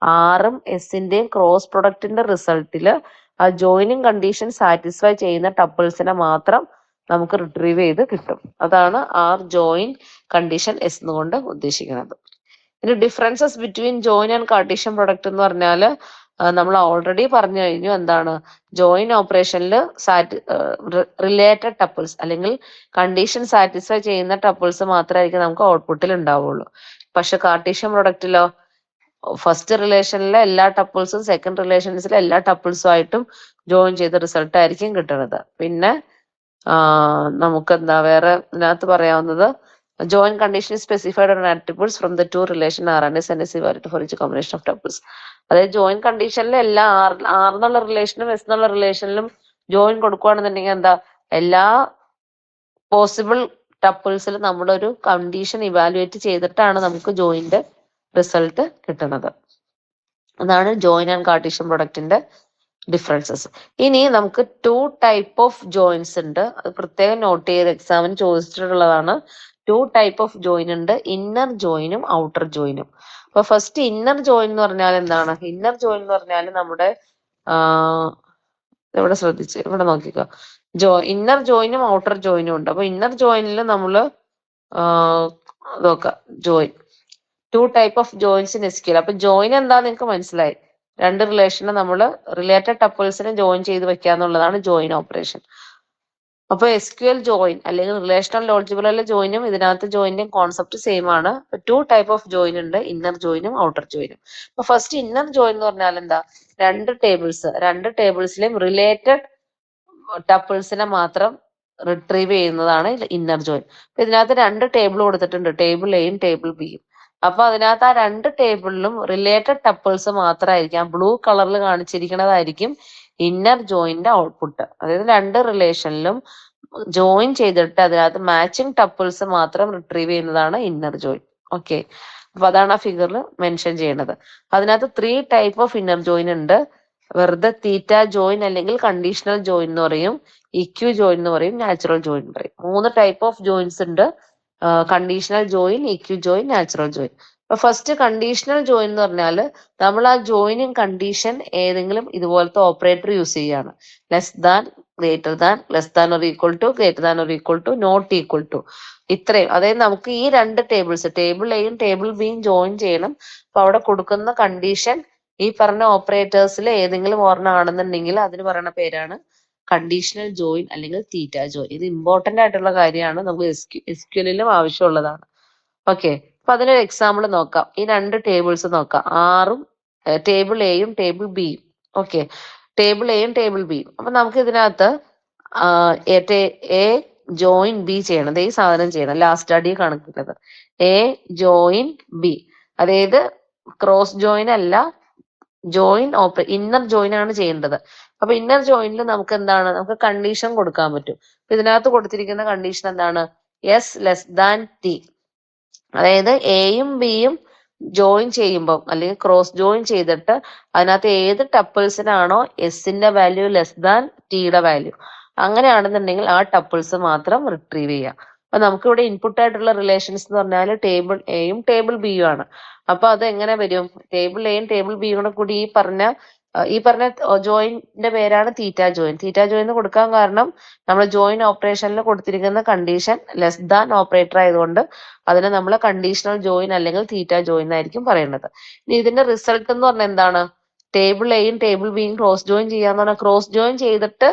ആറും എസിന്റെയും ക്രോസ് പ്രൊഡക്റ്റിന്റെ റിസൾട്ടില് ആ ജോയിനിങ് കണ്ടീഷൻ സാറ്റിസ്ഫൈ ചെയ്യുന്ന ടപ്പിൾസിനെ മാത്രം നമുക്ക് റിട്രീവ് ചെയ്ത് കിട്ടും. അതാണ് ആർ ജോയിൻ കണ്ടീഷൻ എസ് എന്നുകൊണ്ട് ഉദ്ദേശിക്കുന്നത്. ഇനി differences between join and Cartesian product എന്ന് പറഞ്ഞാൽ നമ്മൾ ഓൾറെഡി പറഞ്ഞു കഴിഞ്ഞു, എന്താണ് ജോയിൻ ഓപ്പറേഷനിൽ റിലേറ്റഡ് ടപ്പിൾസ് അല്ലെങ്കിൽ കണ്ടീഷൻ സാറ്റിസ്ഫൈ ചെയ്യുന്ന ടപ്പിൾസ് മാത്രമായിരിക്കും നമുക്ക് ഔട്ട്പുട്ടിൽ ഉണ്ടാവുള്ളൂ. പക്ഷെ കാർട്ടീഷ്യൻ പ്രൊഡക്റ്റിലോ ഫസ്റ്റ് റിലേഷനിലെ എല്ലാ ടപ്പിൾസും സെക്കൻഡ് റിലേഷൻസിലെ എല്ലാ ടപ്പിൾസും ആയിട്ടും ജോയിൻ ചെയ്ത റിസൾട്ട് ആയിരിക്കും കിട്ടുന്നത്. പിന്നെ നമുക്ക് എന്താ വേറെ ഇതിനകത്ത് പറയാവുന്നത്, join condition is specified on attributes from the two relation R and S and is evaluated for each combination of tuples. അതായത് ജോയിൻ കണ്ടീഷനിൽ എല്ലാ ആർ എന്നുള്ള റിലേഷനും എസ് എന്നുള്ള റിലേഷനിലും ജോയിൻ കൊടുക്കുകയാണെന്നുണ്ടെങ്കിൽ എന്താ, എല്ലാ പോസിബിൾ ടപ്പിൾസിലും നമ്മളൊരു കണ്ടീഷൻ ഇവാലുവേറ്റ് ചെയ്തിട്ടാണ് നമുക്ക് ജോയിന്റെ റിസൾട്ട് കിട്ടുന്നത്. അതാണ് ജോയിൻ ആൻഡ് കാർട്ടീഷ്യൻ പ്രൊഡക്റ്റിന്റെ ഡിഫറൻസസ്. ഇനി നമുക്ക് ടു ടൈപ്പ് ഓഫ് ജോയിൻസ് ഉണ്ട്, അത് പ്രത്യേകം നോട്ട് ചെയ്ത് എക്സാമിന് ചോദിച്ചിട്ടുള്ളതാണ്. ടു ടൈപ്പ് ഓഫ് ജോയിൻ ഉണ്ട്, ഇന്നർ ജോയിനും ഔട്ടർ ജോയിനും. അപ്പൊ ഫസ്റ്റ് ഇന്നർ ജോയിൻ എന്ന് പറഞ്ഞാൽ എന്താണ്, ഇന്നർ ജോയിൻ എന്ന് പറഞ്ഞാൽ നമ്മുടെ ഇവിടെ ശ്രദ്ധിച്ച് ഇവിടെ നോക്കിക്കോ, ഇന്നർ ജോയിനും ഔട്ടർ ജോയിനും ഉണ്ട്. അപ്പൊ ഇന്നർ ജോയിനിൽ നമ്മള് നോക്കാം join two type of joins in SQL. അപ്പൊ ജോയിൻ എന്താ നിങ്ങൾക്ക് മനസ്സിലായി, രണ്ട് റിലേഷനെ നമ്മൾ റിലേറ്റഡ് ടപ്പിൾസിനെ ജോയിൻ ചെയ്ത് വെക്കുക എന്നുള്ളതാണ് ജോയിൻ ഓപ്പറേഷൻ. അപ്പൊ SQL ജോയിൻ അല്ലെങ്കിൽ റിലേഷണൽ ഓൾജിബ്രയിലെ ജോയിനും ഇതിനകത്ത് ജോയിന്റെയും കോൺസെപ്റ്റ് സെയിം ആണ്. ടു ടൈപ്പ് ഓഫ് ജോയിൻ ഉണ്ട്, ഇന്നർ ജോയിനും ഔട്ടർ ജോയിനും. അപ്പൊ ഫസ്റ്റ് ഇന്നർ ജോയിൻ എന്ന് പറഞ്ഞാൽ എന്താ, രണ്ട് ടേബിൾസിലെയും റിലേറ്റഡ് ടപ്പിൾസിനെ മാത്രം റിട്രീവ് ചെയ്യുന്നതാണ് ഇന്നർ ജോയിൻ. അപ്പൊ ഇതിനകത്ത് രണ്ട് ടേബിൾ കൊടുത്തിട്ടുണ്ട്, ടേബിൾ എയും ടേബിൾ ബിയും. അപ്പൊ അതിനകത്ത് ആ രണ്ട് ടേബിളിലും റിലേറ്റഡ് ടപ്പിൾസ് മാത്രമായിരിക്കും, ബ്ലൂ കളറിൽ കാണിച്ചിരിക്കുന്നതായിരിക്കും ഇന്നർ ജോയിന്റെ ഔട്ട്പുട്ട്. അതായത് രണ്ട് റിലേഷനിലും ജോയിൻ ചെയ്തിട്ട് അതിനകത്ത് മാച്ചിങ് ടപ്പിൾസ് മാത്രം റിട്രീവ് ചെയ്യുന്നതാണ് ഇന്നർ ജോയിൻ. ഓക്കെ, അപ്പൊ അതാണ് ആ ഫിഗറിൽ മെൻഷൻ ചെയ്യുന്നത്. അതിനകത്ത് 3 ടൈപ്പ് ഓഫ് ഇന്നർ ജോയിൻ ഉണ്ട്. വെറുതെ തീറ്റ ജോയിൻ അല്ലെങ്കിൽ കണ്ടീഷണൽ ജോയിൻ എന്ന് പറയും, ഇക്യു ജോയിൻ എന്ന് പറയും, നാച്ചുറൽ ജോയിൻ എന്ന് പറയും. 3 ടൈപ്പ് ഓഫ് ജോയിൻസ് ഉണ്ട്, conditional join, equi join, natural join. അപ്പൊ ഫസ്റ്റ് കണ്ടീഷണൽ ജോയിൻ എന്ന് പറഞ്ഞാൽ നമ്മൾ ആ ജോയിനിങ് കണ്ടീഷൻ ഏതെങ്കിലും ഇതുപോലത്തെ ഓപ്പറേറ്റർ യൂസ് ചെയ്യാണ്. Less than, greater than, less than or equal to, greater than or equal to, not equal to, ഇത്രയും. അതായത് നമുക്ക് ഈ രണ്ട് ടേബിൾസ്, ടേബിൾ എയും ടേബിൾ ബിയും ജോയിൻ ചെയ്യണം. അപ്പൊ അവിടെ കൊടുക്കുന്ന കണ്ടീഷൻ ഈ പറഞ്ഞ ഓപ്പറേറ്റേഴ്സിൽ ഏതെങ്കിലും ഒരെണ്ണം ആണെന്നുണ്ടെങ്കിൽ അതിന് പറയുന്ന പേരാണ് കണ്ടീഷണൽ ജോയിൻ അല്ലെങ്കിൽ തീറ്റ ജോയിൻ. ഇത് ഇമ്പോർട്ടന്റ് ആയിട്ടുള്ള കാര്യമാണ്, നമുക്ക് എസ്ക്യൂഎല്ലിലും ആവശ്യമുള്ളതാണ്. ഓക്കെ, അപ്പൊ അതിനൊരു എക്സാമ്പിൾ നോക്കാം. ഈ രണ്ട് ടേബിൾസ് നോക്കാം, ആറും ടേബിൾ എയും ടേബിൾ ബിയും. ഓക്കെ, ടേബിൾ എയും ടേബിൾ ബിയും. അപ്പൊ നമുക്ക് ഇതിനകത്ത് എ ജോയിൻ ബി ചെയ്യണം. ഈ സാധനം ചെയ്യണം, ലാസ്റ്റ് അടി കണക്കിട്ടത് എ ജോയിൻ ബി. അതായത് ക്രോസ് ജോയിൻ അല്ല, ജോയിൻ ഇന്നർ ജോയിൻ ആണ് ചെയ്യേണ്ടത്. അപ്പൊ ഇന്നർ ജോയിനിൽ നമുക്ക് എന്താണ്, നമുക്ക് കണ്ടീഷൻ കൊടുക്കാൻ പറ്റും. അപ്പൊ ഇതിനകത്ത് കൊടുത്തിരിക്കുന്ന കണ്ടീഷൻ എന്താണ്, എസ് ലെസ് ദാൻ ടി. അതായത് എയും ബിയും ജോയിൻ ചെയ്യുമ്പോൾ അല്ലെങ്കിൽ ക്രോസ് ജോയിൻ ചെയ്തിട്ട് അതിനകത്ത് ഏത് ടപ്പിൾസിനാണോ എസിന്റെ വാല്യൂ ലെസ് ദാൻ ടിയുടെ വാല്യൂ, അങ്ങനെയാണെന്നുണ്ടെങ്കിൽ ആ ടപ്പിൾസ് മാത്രം റിട്രീവ് ചെയ്യാം. അപ്പൊ നമുക്കിവിടെ ഇൻപുട്ട് ആയിട്ടുള്ള റിലേഷൻസ് എന്ന് പറഞ്ഞാൽ ടേബിൾ എയും ടേബിൾ ബിയും ആണ്. അപ്പൊ അത് എങ്ങനെ വരും, ടേബിൾ എയും ടേബിൾ ബിയും കൂടി ഈ പറഞ്ഞ ജോയിന്റെ പേരാണ് തീറ്റ ജോയിൻ. തീറ്റ ജോയിൻ എന്ന് കൊടുക്കാൻ കാരണം നമ്മൾ ജോയിൻ ഓപ്പറേഷനിൽ കൊടുത്തിരിക്കുന്ന കണ്ടീഷൻ ലെസ് ദാൻ ഓപ്പറേറ്റർ ആയതുകൊണ്ട് അതിനെ നമ്മൾ കണ്ടീഷണൽ ജോയിൻ അല്ലെങ്കിൽ തീറ്റ ജോയിൻ ആയിരിക്കും പറയുന്നത്. ഇനി ഇതിന്റെ റിസൾട്ട് എന്ന് പറഞ്ഞാൽ എന്താണ്, ടേബിൾ എയും ടേബിൾ ബിയും ക്രോസ് ജോയിൻ ചെയ്യാന്ന് പറഞ്ഞാൽ ക്രോസ് ജോയിൻ ചെയ്തിട്ട്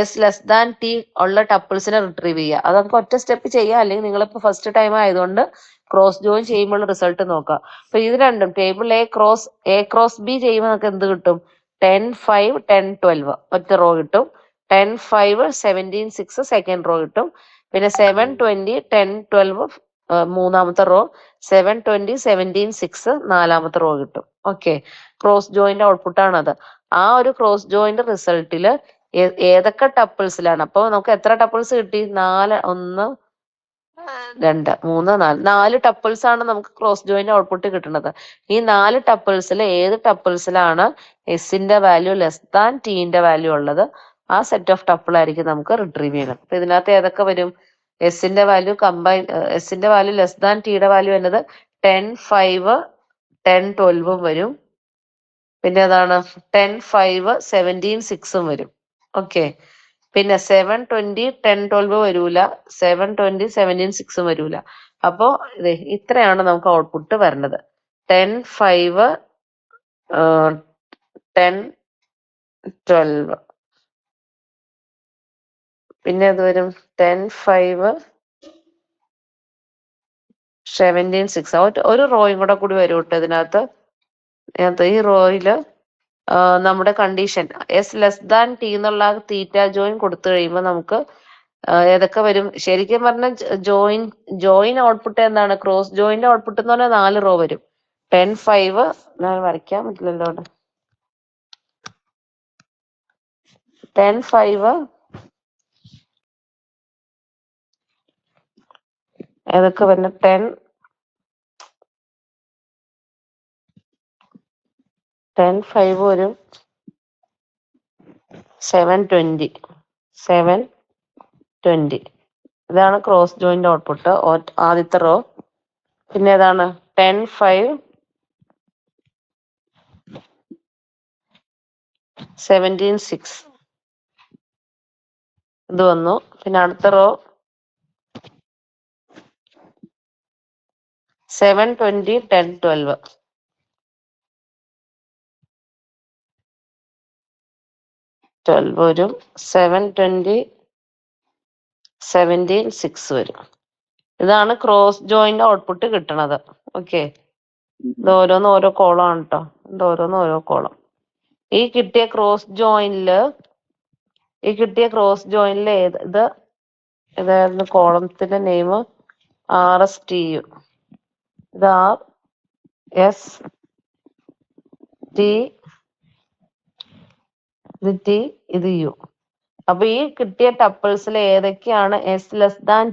എസ് ലെസ് ദാൻ ടി ഉള്ള ടപ്പിൾസിനെ റിട്രീവ് ചെയ്യുക. അത് നമുക്ക് ഒറ്റ സ്റ്റെപ്പ് ചെയ്യാം, അല്ലെങ്കിൽ നിങ്ങളിപ്പോൾ ഫസ്റ്റ് ടൈം ആയതുകൊണ്ട് ക്രോസ് ജോയിൻ ചെയ്യുമ്പോൾ റിസൾട്ട് നോക്കാം. അപ്പൊ ഇത് രണ്ടും ടേബിൾ എ ക്രോസ് ബി ചെയ്യുമ്പോൾ നമുക്ക് എന്ത് കിട്ടും, 10 5 10 12 ഒറ്റ റോ കിട്ടും, 10 5 17 6 സെക്കൻഡ് റോ കിട്ടും. പിന്നെ 7 20 10 12 മൂന്നാമത്തെ റോ, 7 20 17 6 നാലാമത്തെ റോ കിട്ടും. ഓക്കെ, ക്രോസ് ജോയിന്റ് ഔട്ട്പുട്ട് ആണത്. ആ ഒരു ക്രോസ് ജോയിന്റ് റിസൾട്ടില് ഏതൊക്കെ ടപ്പിൾസിലാണ്, അപ്പൊ നമുക്ക് എത്ര ടപ്പിൾസ് കിട്ടി, 4 1 2 3 4 4 ടപ്പിൾസ് ആണ് നമുക്ക് ക്രോസ് ജോയിന്റ് ഔട്ട്പുട്ട് കിട്ടുന്നത്. ഈ 4 ടപ്പിൾസിൽ ഏത് ടപ്പിൾസിലാണ് എസിന്റെ വാല്യൂ ലെസ് ദാൻ ടിന്റെ വാല്യൂ ഉള്ളത്, ആ സെറ്റ് ഓഫ് ടപ്പിൾ ആയിരിക്കും നമുക്ക് റിട്രീവ് ചെയ്യണം. അപ്പൊ ഇതിനകത്ത് ഏതൊക്കെ വരും, എസിന്റെ വാല്യൂ ലെസ് ദാൻ ടിയുടെ വാല്യൂ എന്നത് 10 5 10 12 വരും. പിന്നെ ഏതാണ് 10 5 17 6 വരും. ഓക്കെ, പിന്നെ 7 20 10 12 വരൂല, 7 20 17 6 വരൂല. അപ്പോ ഇത്രയാണ് നമുക്ക് ഔട്ട്പുട്ട് വരുന്നത്, 10 5 10 12. പിന്നെ അത് വരും 10 5 17 6. ഒരു റോയും കൂടി വരും കേട്ടോ ഇതിനകത്ത്. ഈ റോയില് നമ്മുടെ condition S less than T എന്നുള്ള തീറ്റ ജോയിൻ കൊടുത്തു കഴിയുമ്പോൾ നമുക്ക് ഏതൊക്കെ വരും, ശരിക്കും പറഞ്ഞാൽ ജോയിൻ ഔട്ട്പുട്ട് എന്താണ്, ക്രോസ് ജോയിന്റെ ഔട്ട്പുട്ട് എന്ന് പറഞ്ഞാൽ 4 റോ വരും. 10 5 ഞാൻ വരയ്ക്കാൻ പറ്റില്ലല്ലോ അവിടെ, 10 5 ഏതൊക്കെ വരുന്നത്, 10 5 വരും, 7 20 ഇതാണ് ക്രോസ് ജോയിന്റ് ഔട്ട്പുട്ട് ആദ്യത്തെ റോ. പിന്നെ ഏതാണ് 10 5 17 6 ഇത് വന്നു. പിന്നെ അടുത്ത റോ 7 20 10 12 വരും, 7 20 17 6 വരും. ഇതാണ് ക്രോസ് ജോയിന്റ് ഔട്ട്പുട്ട് കിട്ടണത്. ഓക്കെ, ഇത് ഓരോന്ന് ഓരോ കോളം ആണ് കേട്ടോ, ഇത് ഓരോന്ന് ഓരോ കോളം. ഈ കിട്ടിയ ക്രോസ് ജോയിനില് ഈ കിട്ടിയ ക്രോസ് ജോയിനിലെ ഇത് ഇതായിരുന്നു കോളത്തിന്റെ നെയിം RSTU. ഇത് RST, ഇത് T, ഇത് U. അപ്പൊ ഈ കിട്ടിയ ടപ്പിൾസിൽ ഏതൊക്കെയാണ് S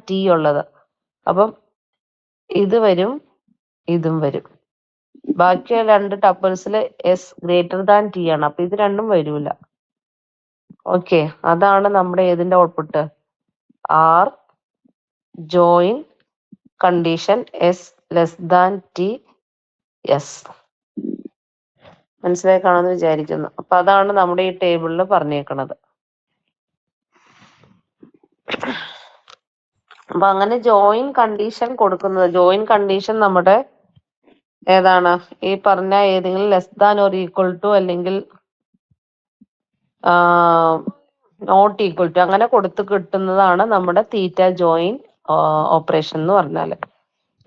T ഉള്ളത്? അപ്പം ഇത് വരും, ഇതും വരും. ബാക്കി രണ്ട് ടപ്പിൾസിൽ T ആണ്. അപ്പൊ ഇത് രണ്ടും വരൂല. ഓക്കെ, അതാണ് നമ്മുടെ ഏതിന്റെ output? R join condition S<T S. മനസ്സിലായി കാണുമെന്ന് വിചാരിക്കുന്നു. അപ്പൊ അതാണ് നമ്മുടെ ഈ ടേബിളിൽ പറഞ്ഞേക്കുന്നത്. അപ്പൊ അങ്ങനെ ജോയിൻ കണ്ടീഷൻ കൊടുക്കുന്നത്, ജോയിൻ കണ്ടീഷൻ നമ്മുടെ ഏതാണ്? ഈ പറഞ്ഞ ഏതെങ്കിലും <= അല്ലെങ്കിൽ >= അങ്ങനെ കൊടുത്ത് കിട്ടുന്നതാണ് നമ്മുടെ തീറ്റ ജോയിൻ ഓപ്പറേഷൻ എന്ന് പറഞ്ഞാല്.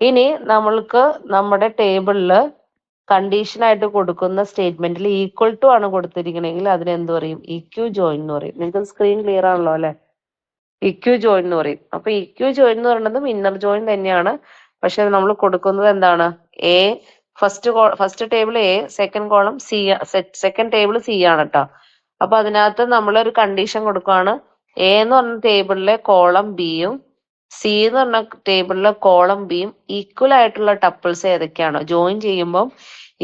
ഇനി നമ്മൾക്ക് നമ്മുടെ ടേബിളില് കണ്ടീഷൻ ആയിട്ട് കൊടുക്കുന്ന സ്റ്റേറ്റ്മെന്റിൽ = ആണ് കൊടുത്തിരിക്കണമെങ്കിൽ അതിന് എന്ത് പറയും? EQ ജോയിൻ എന്ന് പറയും. നിങ്ങൾക്ക് സ്ക്രീൻ ക്ലിയർ ആണല്ലോ അല്ലെ? EQ ജോയിൻ എന്ന് പറയും. അപ്പൊ EQ ജോയിൻ എന്ന് പറയുന്നത് ഇന്നർ ജോയിൻ തന്നെയാണ്. പക്ഷെ നമ്മൾ കൊടുക്കുന്നത് എന്താണ്? First table A, second column C, second table C ആണ് കേട്ടോ. അപ്പൊ അതിനകത്ത് നമ്മൾ ഒരു കണ്ടീഷൻ കൊടുക്കുകയാണ്. A എന്ന് പറഞ്ഞ ടേബിളിലെ കോളം ബിയും C എന്ന് പറഞ്ഞ ടേബിളിലെ കോളം ബിയും ഈക്വൽ ആയിട്ടുള്ള ടപ്പിൾസ് ഏതൊക്കെയാണോ, ജോയിൻ ചെയ്യുമ്പോൾ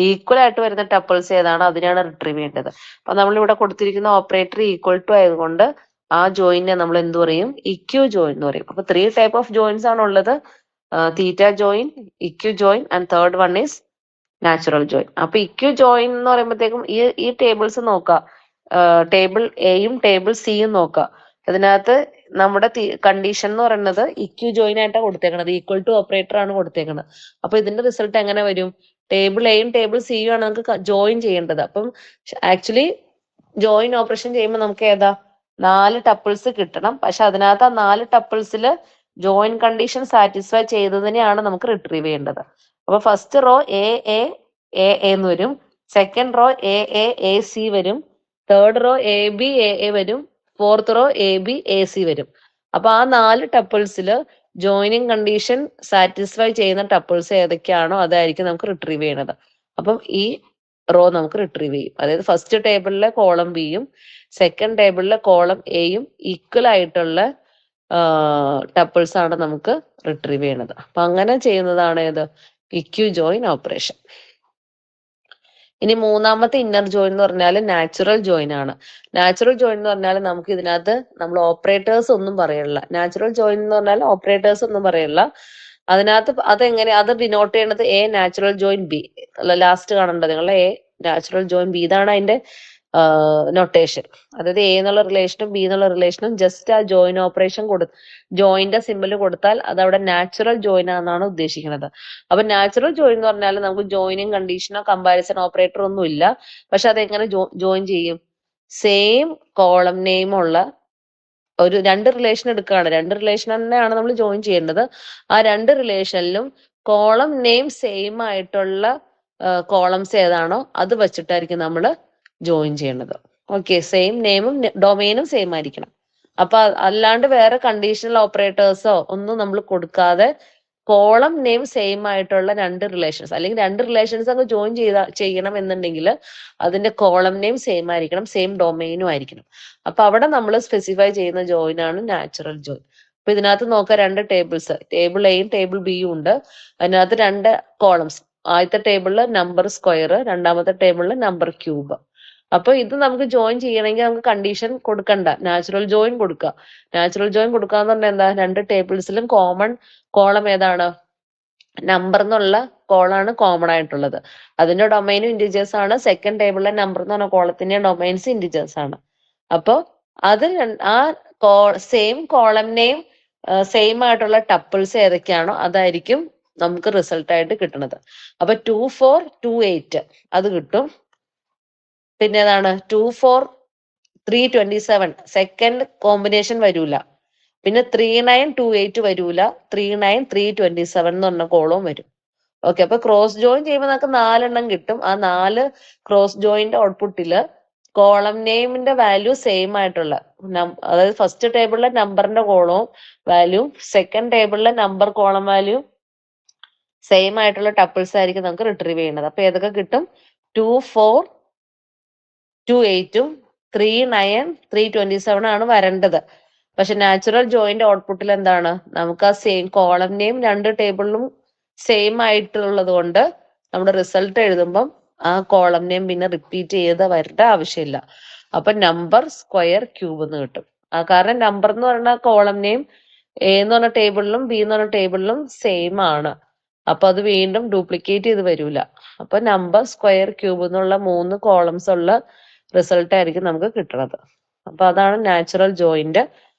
ഈക്വൽ ആയിട്ട് വരുന്ന ടപ്പിൾസ് ഏതാണോ അതിനാണ് റിട്രീവ് ചെയ്യേണ്ടത്. അപ്പൊ നമ്മളിവിടെ കൊടുത്തിരിക്കുന്ന ഓപ്പറേറ്റർ = ആയതുകൊണ്ട് ആ ജോയിനെ നമ്മൾ എന്ത് പറയും? EQ ജോയിൻ എന്ന് പറയും. അപ്പൊ 3 ടൈപ്പ് ഓഫ് ജോയിൻസ് ആണ് ഉള്ളത്: തീറ്റ join, EQ join and third one is natural join. അപ്പൊ EQ ജോയിൻ എന്ന് പറയുമ്പോഴത്തേക്കും ഈ ടേബിൾസ് നോക്കുക. ടേബിൾ എയും ടേബിൾ സിയും നോക്കുക. അതിനകത്ത് നമ്മുടെ കണ്ടീഷൻ എന്ന് പറയുന്നത് EQ ജോയിൻ ആയിട്ടാണ് കൊടുത്തേക്കുന്നത്. = ഓപ്പറേറ്റർ ആണ് കൊടുത്തേക്കുന്നത്. അപ്പൊ ഇതിന്റെ റിസൾട്ട് എങ്ങനെ വരും? ടേബിൾ എയും ടേബിൾ സിയും ആണ് നമുക്ക് ജോയിൻ ചെയ്യേണ്ടത്. അപ്പം ആക്ച്വലി ജോയിൻ ഓപ്പറേഷൻ ചെയ്യുമ്പോൾ നമുക്ക് ഏതാ 4 ടപ്പിൾസ് കിട്ടണം. പക്ഷെ അതിനകത്ത് ആ 4 ടപ്പിൾസിൽ ജോയിൻ കണ്ടീഷൻ സാറ്റിസ്ഫൈ ചെയ്തതിനെയാണ് നമുക്ക് റിട്രീവ് ചെയ്യേണ്ടത്. അപ്പൊ ഫസ്റ്റ് റോ എ എന്ന് വരും, സെക്കൻഡ് റോ AC വരും, തേർഡ് റോ AB വരും, ഫോർത്ത് റോ AB AC വരും. അപ്പൊ ആ 4 ടപ്പിൾസിൽ ജോയിനിങ് കണ്ടീഷൻ സാറ്റിസ്ഫൈ ചെയ്യുന്ന ടപ്പിൾസ് ഏതൊക്കെയാണോ അതായിരിക്കും നമുക്ക് റിട്രീവ് ചെയ്യണത്. അപ്പം ഈ റോ നമുക്ക് റിട്രീവ് ചെയ്യും. അതായത് ഫസ്റ്റ് ടേബിളിലെ കോളം ബിയും സെക്കൻഡ് ടേബിളിലെ കോളം എയും ഈക്വൽ ആയിട്ടുള്ള ടപ്പിൾസ് ആണ് നമുക്ക് റിട്രീവ് ചെയ്യണത്. അപ്പൊ അങ്ങനെ ചെയ്യുന്നതാണ് ഏത്? EQ join operation. ഇനി മൂന്നാമത്തെ ഇന്നർ ജോയിൻ എന്ന് പറഞ്ഞാൽ നാച്ചുറൽ ജോയിൻ ആണ്. നാച്ചുറൽ ജോയിൻ എന്ന് പറഞ്ഞാൽ നമുക്ക് ഇതിനകത്ത് നമ്മൾ ഓപ്പറേറ്റേഴ്സ് ഒന്നും പറയില്ല. നാച്ചുറൽ ജോയിൻ എന്ന് പറഞ്ഞാൽ ഓപ്പറേറ്റേഴ്സ് ഒന്നും പറയില്ല. അതിനകത്ത് അതെങ്ങനെ അത് ഡിനോട്ട് ചെയ്യണത് A natural join B. Last കാണേണ്ടത് നിങ്ങൾ A നാച്ചുറൽ ജോയിൻ B. ഇതാണ് അതിന്റെ നൊട്ടേഷൻ. അതായത് A എന്നുള്ള റിലേഷനും B എന്നുള്ള റിലേഷനും ജസ്റ്റ് ആ ജോയിൻ ഓപ്പറേഷൻ ജോയിന്റെ സിമ്പിൾ കൊടുത്താൽ അത് അവിടെ നാച്ചുറൽ ജോയിൻ ആണെന്നാണ് ഉദ്ദേശിക്കുന്നത്. അപ്പൊ നാച്ചുറൽ ജോയിൻ എന്ന് പറഞ്ഞാൽ നമുക്ക് ജോയിനിങ് കണ്ടീഷനോ കമ്പാരിസൺ ഓപ്പറേറ്റർ ഒന്നും ഇല്ല. പക്ഷെ അതെങ്ങനെ ജോയിൻ ചെയ്യും? സെയിം കോളം നെയിം ഉള്ള ഒരു 2 റിലേഷൻ എടുക്കുകയാണ്. 2 റിലേഷൻ തന്നെയാണ് നമ്മൾ ജോയിൻ ചെയ്യേണ്ടത്. ആ 2 റിലേഷനിലും കോളം നെയിം സെയിം ആയിട്ടുള്ള കോളംസ് ഏതാണോ അത് വെച്ചിട്ടായിരിക്കും നമ്മൾ ജോയിൻ ചെയ്യേണ്ടത്. ഓക്കെ, സെയിം നെയിമും ഡൊമെയിനും സെയിം ആയിരിക്കണം. അപ്പൊ അല്ലാണ്ട് വേറെ കണ്ടീഷണൽ ഓപ്പറേറ്റേഴ്സോ ഒന്നും നമ്മൾ കൊടുക്കാതെ കോളം നെയിം സെയിം ആയിട്ടുള്ള 2 റിലേഷൻസ് അല്ലെങ്കിൽ 2 റിലേഷൻസ് അങ്ങ് ജോയിൻ ചെയ്യണം എന്നുണ്ടെങ്കിൽ അതിന്റെ കോളം നെയിം സെയിം ആയിരിക്കണം, സെയിം ഡൊമെയിനും ആയിരിക്കണം. അപ്പൊ അവിടെ നമ്മൾ സ്പെസിഫൈ ചെയ്യുന്ന ജോയിൻ ആണ് നാച്ചുറൽ ജോയിൻ. അപ്പൊ ഇതിനകത്ത് നോക്കാം 2 ടേബിൾസ്, ടേബിൾ എയും ടേബിൾ ബിയും ഉണ്ട്. അതിനകത്ത് 2 കോളംസ്. ആദ്യത്തെ ടേബിളിൽ നമ്പർ സ്ക്വയർ, രണ്ടാമത്തെ ടേബിളിൽ നമ്പർ ക്യൂബ്. അപ്പൊ ഇത് നമുക്ക് ജോയിൻ ചെയ്യണമെങ്കിൽ നമുക്ക് കണ്ടീഷൻ കൊടുക്കണ്ട, നാച്ചുറൽ ജോയിൻ കൊടുക്കുക. നാച്ചുറൽ ജോയിൻ കൊടുക്കാന്ന് പറഞ്ഞാൽ എന്താ? 2 ടേബിൾസിലും കോമൺ കോളം ഏതാണ്? നമ്പർ എന്നുള്ള കോളാണ് കോമൺ ആയിട്ടുള്ളത്. അതിന്റെ ഡൊമൈനും ഇൻഡിജേഴ്സ് ആണ്. സെക്കൻഡ് ടേബിളിലെ നമ്പർ എന്ന് പറഞ്ഞ കോളത്തിന്റെ ഡൊമൈൻസ് ഇൻഡിജേഴ്സ് ആണ്. അപ്പൊ അത് ആ സെയിം കോളം നെയിം സെയിം ആയിട്ടുള്ള ടപ്പിൾസ് ഏതൊക്കെയാണോ അതായിരിക്കും നമുക്ക് റിസൾട്ട് ആയിട്ട് കിട്ടുന്നത്. അപ്പൊ 2, 4, 2, 8 അത് കിട്ടും. പിന്നെ ഏതാണ്? 2, 4, 3, 27 സെക്കൻഡ് കോമ്പിനേഷൻ വരൂല. പിന്നെ 3, 9, 2, 8 വരൂല. 3, 9, 3, 27 എന്ന് പറഞ്ഞ കോളവും വരും. ഓക്കെ, അപ്പൊ ക്രോസ് ജോയിൻ ചെയ്യുമ്പോൾ നമുക്ക് 4 എണ്ണം കിട്ടും. ആ 4 ക്രോസ് ജോയിന്റെ ഔട്ട്പുട്ടില് കോളം നെയിമിന്റെ വാല്യൂ സെയിം ആയിട്ടുള്ള അതായത് ഫസ്റ്റ് ടേബിളിലെ നമ്പറിന്റെ കോളവും വാല്യൂ, സെക്കൻഡ് ടേബിളിലെ നമ്പർ കോളം വാല്യൂ സെയിം ആയിട്ടുള്ള ടപ്പിൾസ് ആയിരിക്കും നമുക്ക് റിട്രീവ് ചെയ്യുന്നത്. അപ്പൊ ഏതൊക്കെ കിട്ടും? 2, 4, 2, 8ഉം 3, 9, 327 ആണ് വരേണ്ടത്. പക്ഷെ നാച്ചുറൽ ജോയിന്റ് ഔട്ട്പുട്ടിൽ എന്താണ്? നമുക്ക് ആ സെയിം കോളം നെയിം രണ്ട് ടേബിളിലും സെയിം ആയിട്ടുള്ളത് കൊണ്ട് നമ്മുടെ റിസൾട്ട് എഴുതുമ്പം ആ കോളം നെയിം പിന്നെ റിപ്പീറ്റ് ചെയ്ത് വരേണ്ട ആവശ്യമില്ല. അപ്പൊ നമ്പർ സ്ക്വയർ ക്യൂബ് എന്ന് കിട്ടും. കാരണം നമ്പർ എന്ന് പറയുന്ന കോളം നെയിം എ എന്ന് പറഞ്ഞ ടേബിളിലും ബി എന്ന് പറഞ്ഞ ടേബിളിലും സെയിം ആണ്. അപ്പൊ അത് വീണ്ടും ഡ്യൂപ്ലിക്കേറ്റ് ചെയ്ത് വരൂല. അപ്പൊ നമ്പർ സ്ക്വയർ ക്യൂബ് എന്നുള്ള 3 കോളംസ് ഉള്ള റിസൾട്ട് ആയിരിക്കും നമുക്ക് കിട്ടുന്നത്. അപ്പൊ അതാണ് നാച്ചുറൽ ജോയിന്റ്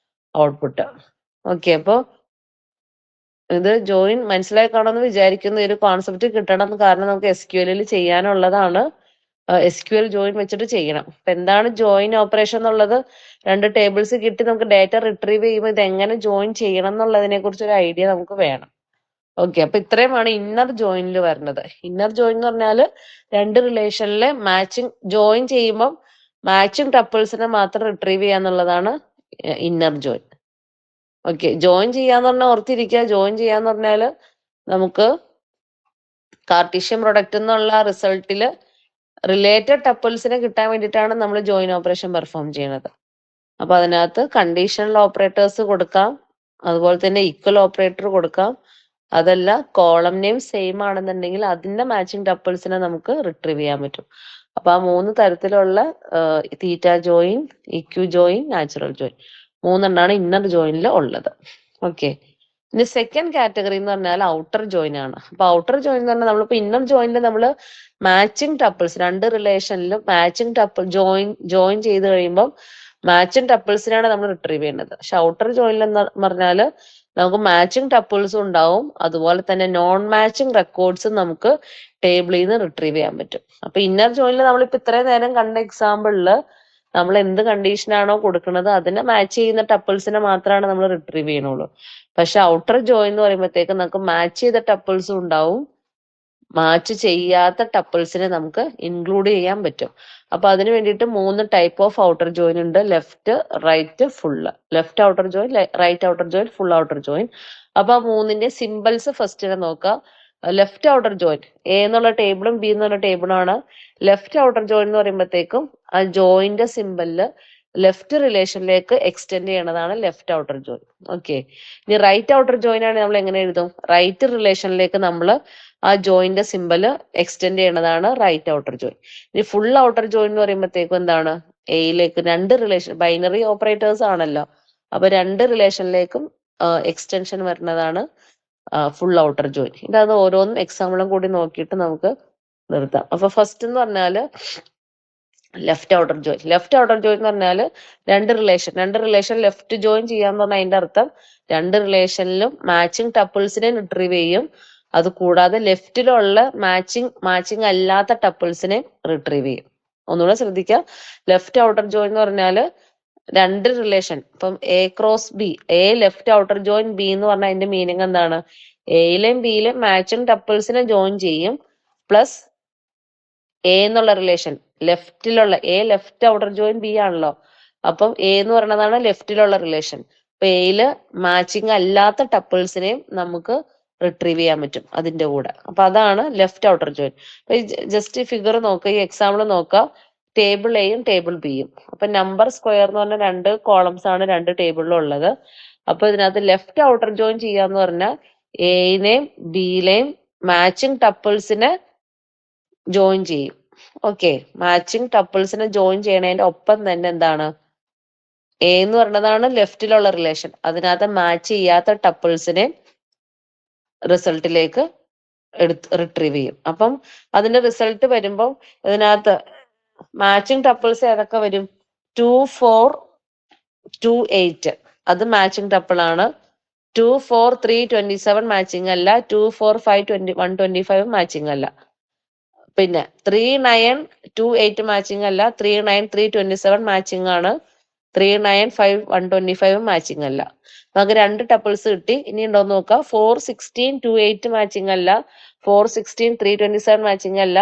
ഔട്ട്പുട്ട്. ഓക്കെ, അപ്പൊ ഇത് ജോയിൻ മനസ്സിലായി കാണുമെന്ന് വിചാരിക്കുന്നു. ഒരു കോൺസെപ്റ്റ് കിട്ടണം, കാരണം നമുക്ക് SQL ചെയ്യാനുള്ളതാണ്. SQL ജോയിൻ വെച്ചിട്ട് ചെയ്യണം. അപ്പൊ എന്താണ് ജോയിൻ ഓപ്പറേഷൻ എന്നുള്ളത്? രണ്ട് ടേബിൾസ് കിട്ടി നമുക്ക് ഡാറ്റ റിട്രീവ് ചെയ്യുമ്പോൾ ഇത് എങ്ങനെ ജോയിൻ ചെയ്യണം എന്നുള്ളതിനെ കുറിച്ച് ഒരു ഐഡിയ നമുക്ക് വേണം. ഓക്കെ, അപ്പൊ ഇത്രയുമാണ് ഇന്നർ ജോയിനിൽ വരുന്നത്. ഇന്നർ ജോയിൻ എന്ന് പറഞ്ഞാൽ രണ്ട് റിലേഷനിലെ മാച്ചിങ് ജോയിൻ ചെയ്യുമ്പോൾ മാച്ചിങ് ടപ്പിൾസിനെ മാത്രം റിട്രീവ് ചെയ്യാന്നുള്ളതാണ് ഇന്നർ ജോയിൻ. ഓക്കെ, ജോയിൻ ചെയ്യാന്ന് പറഞ്ഞാൽ ഓർത്തിരിക്കുക, ജോയിൻ ചെയ്യാന്ന് പറഞ്ഞാല് നമുക്ക് കാർട്ടീഷ്യൻ പ്രൊഡക്റ്റ് എന്നുള്ള റിസൾട്ടില് റിലേറ്റഡ് ടപ്പിൾസിനെ കിട്ടാൻ വേണ്ടിയിട്ടാണ് നമ്മൾ ജോയിൻ ഓപ്പറേഷൻ പെർഫോം ചെയ്യുന്നത്. അപ്പൊ അതിനകത്ത് കണ്ടീഷണൽ ഓപ്പറേറ്റേഴ്സ് കൊടുക്കാം, അതുപോലെ തന്നെ ഈക്വൽ ഓപ്പറേറ്റർ കൊടുക്കാം. അതല്ല കോളം നെയിം സെയിം ആണെന്നുണ്ടെങ്കിൽ അതിന്റെ മാച്ചിങ് ടപ്പിൾസിനെ നമുക്ക് റിട്രീവ് ചെയ്യാൻ പറ്റും. അപ്പൊ ആ 3 തരത്തിലുള്ള theta join, equi join, natural join, 3 inner ജോയിനിൽ ഉള്ളത്. ഓക്കെ, ഇനി സെക്കൻഡ് കാറ്റഗറി എന്ന് പറഞ്ഞാൽ ഔട്ടർ ജോയിൻ ആണ്. അപ്പൊ ഔട്ടർ ജോയിൻ എന്ന് പറഞ്ഞാൽ നമ്മളിപ്പോ ഇന്നർ ജോയിനിൽ നമ്മൾ മാച്ചിങ് ടപ്പിൾസ് രണ്ട് റിലേഷനിലും മാച്ചിങ് ടപ്പിൾ ജോയിൻ ചെയ്ത് കഴിയുമ്പോൾ മാച്ചിങ് ടപ്പിൾസിനാണ് നമ്മൾ റിട്രീവ് ചെയ്യുന്നത്. പക്ഷെ ഔട്ടർ ജോയിനിൽ എന്ന് പറഞ്ഞാൽ നമുക്ക് മാച്ചിങ് ടപ്പിൾസും ഉണ്ടാവും, അതുപോലെ തന്നെ നോൺ മാച്ചിങ് റെക്കോർഡ്സും നമുക്ക് ടേബിളിൽ നിന്ന് റിട്രീവ് ചെയ്യാൻ പറ്റും. അപ്പൊ ഇന്നർ ജോയിനിൽ നമ്മളിപ്പോ ഇത്രയും നേരം കണ്ട എക്സാമ്പിളില് നമ്മൾ എന്ത് കണ്ടീഷനാണോ കൊടുക്കുന്നത് അതിനെ മാച്ച് ചെയ്യുന്ന ടപ്പിൾസിനെ മാത്രമാണ് നമ്മൾ റിട്രീവ് ചെയ്യണുള്ളൂ. പക്ഷെ ഔട്ടർ ജോയിൻ എന്ന് പറയുമ്പോഴത്തേക്ക് നമുക്ക് മാച്ച് ചെയ്ത ടപ്പിൾസും ഉണ്ടാവും, മാച്ച് ചെയ്യാത്ത ടപ്പിൾസിനെ നമുക്ക് ഇൻക്ലൂഡ് ചെയ്യാൻ പറ്റും. അപ്പൊ അതിന് വേണ്ടിയിട്ട് 3 ടൈപ്പ് ഓഫ് ഔട്ടർ ജോയിൻ ഉണ്ട്: left, right, full. Left outer join, right outer join, full outer join. അപ്പൊ ആ 3ന്റെ സിമ്പിൾസ് ഫസ്റ്റ് നോക്കാം. ലെഫ്റ്റ് ഔട്ടർ ജോയിൻ എ എന്നുള്ള ടേബിളും ബി എന്നുള്ള ടേബിളും ആണ്. ലെഫ്റ്റ് ഔട്ടർ ജോയിൻ എന്ന് പറയുമ്പോഴത്തേക്കും ആ ജോയിന്റെ സിമ്പിളില് ലെഫ്റ്റ് റിലേഷനിലേക്ക് എക്സ്റ്റെൻഡ് ചെയ്യണതാണ് ലെഫ്റ്റ് ഔട്ടർ ജോയിൻ. ഓക്കെ, ഇനി റൈറ്റ് ഔട്ടർ ജോയിൻ ആണ് നമ്മൾ എങ്ങനെ എഴുതും? റൈറ്റ് റിലേഷനിലേക്ക് നമ്മൾ ആ ജോയിന്റെ സിമ്പല് എക്സ്റ്റെൻഡ് ചെയ്യണതാണ് റൈറ്റ് ഔട്ടർ ജോയിൻ. ഇനി ഫുൾ ഔട്ടർ ജോയിൻ എന്ന് പറയുമ്പോഴത്തേക്കും എന്താണ്? എയിലേക്ക് രണ്ട് റിലേഷൻ, ബൈനറി ഓപ്പറേറ്റേഴ്സ് ആണല്ലോ, അപ്പൊ രണ്ട് റിലേഷനിലേക്കും എക്സ്റ്റൻഷൻ വരുന്നതാണ് ഫുൾ ഔട്ടർ ജോയിൻ. ഇതത് ഓരോന്നും എക്സാമ്പിളും കൂടി നോക്കിയിട്ട് നമുക്ക് നിർത്താം. അപ്പൊ ഫസ്റ്റ് എന്ന് പറഞ്ഞാല് left outer join. Left outer join എന്ന് പറഞ്ഞാൽ രണ്ട് റിലേഷൻ ലെഫ്റ്റ് ജോയിൻ ചെയ്യാന്ന് പറഞ്ഞാൽ അതിന്റെ അർത്ഥം രണ്ട് റിലേഷനിലും മാച്ചിങ് ടപ്പിൾസിനെ റിട്രീവ് ചെയ്യും, അത് കൂടാതെ ലെഫ്റ്റിലുള്ള മാച്ചിങ് അല്ലാത്ത ടപ്പിൾസിനെ റിട്രീവ് ചെയ്യും. ഒന്നുകൂടെ ശ്രദ്ധിക്കുക, ലെഫ്റ്റ് ഔട്ടർ ജോയിൻ എന്ന് പറഞ്ഞാൽ രണ്ട് റിലേഷൻ, ഇപ്പം A cross B, A left outer join B എന്ന് പറഞ്ഞാൽ അതിന്റെ മീനിങ് എന്താണ്? എയിലെയും ബിയിലെയും മാച്ചിങ് ടപ്പിൾസിനെ ജോയിൻ ചെയ്യും, പ്ലസ് എ എന്നുള്ള റിലേഷൻ ലെഫ്റ്റിലുള്ള A left outer join B ആണല്ലോ, അപ്പം എ എന്ന് പറയുന്നതാണ് ലെഫ്റ്റിലുള്ള റിലേഷൻ. അപ്പൊ എയില് മാച്ചിങ് അല്ലാത്ത ടപ്പിൾസിനെയും നമുക്ക് റിട്രീവ് ചെയ്യാൻ പറ്റും അതിന്റെ കൂടെ. അപ്പൊ അതാണ് ലെഫ്റ്റ് ഔട്ടർ ജോയിൻ. അപ്പൊ ജസ്റ്റ് ഫിഗർ നോക്കുക, ഈ എക്സാമ്പിൾ നോക്കുക, ടേബിൾ എയും ടേബിൾ ബിയും. അപ്പൊ നമ്പർ സ്ക്വയർ എന്ന് പറഞ്ഞ രണ്ട് കോളംസ് ആണ് രണ്ട് ടേബിളിലും ഉള്ളത്. അപ്പൊ ഇതിനകത്ത് ലെഫ്റ്റ് ഔട്ടർ ജോയിൻ ചെയ്യാന്ന് പറഞ്ഞാൽ എയിലെയും ബിയിലെയും മാച്ചിങ് ടപ്പിൾസിനെ ജോയിൻ ചെയ്യും. ഓക്കെ, മാച്ചിങ് ടപ്പിൾസിനെ ജോയിൻ ചെയ്യണതിന്റെ ഒപ്പം തന്നെ എന്താണ്? എ എന്ന് പറയുന്നതാണ് ലെഫ്റ്റിലുള്ള റിലേഷൻ, അതിനകത്ത് മാച്ച് ചെയ്യാത്ത ടപ്പിൾസിനെ റിസൾട്ടിലേക്ക് റിട്രീവ് ചെയ്യും. അപ്പം അതിന്റെ റിസൾട്ട് വരുമ്പം ഇതിനകത്ത് മാച്ചിങ് ടപ്പിൾസ് ഏതൊക്കെ വരും? 2, 4, 2, 8 അത് മാച്ചിങ് ടപ്പിൾ ആണ്. 2, 4, 3, 27 മാച്ചിങ് അല്ല. 2, 4, 5, 125 മാച്ചിങ് അല്ല. പിന്നെ 3, 9, 2, 8 മാച്ചിങ് അല്ല. 3, 9, 327 മാച്ചിങ് ആണ്. 3, 9, 5, 125 മാച്ചിങ് അല്ല. നമുക്ക് രണ്ട് ടപ്പിൾസ് കിട്ടി. ഇനി ഉണ്ടോന്ന് നോക്കാം. 4, 16, 2, 8 മാച്ചിങ് അല്ല. 4, 16, 327 മാച്ചിങ് അല്ല.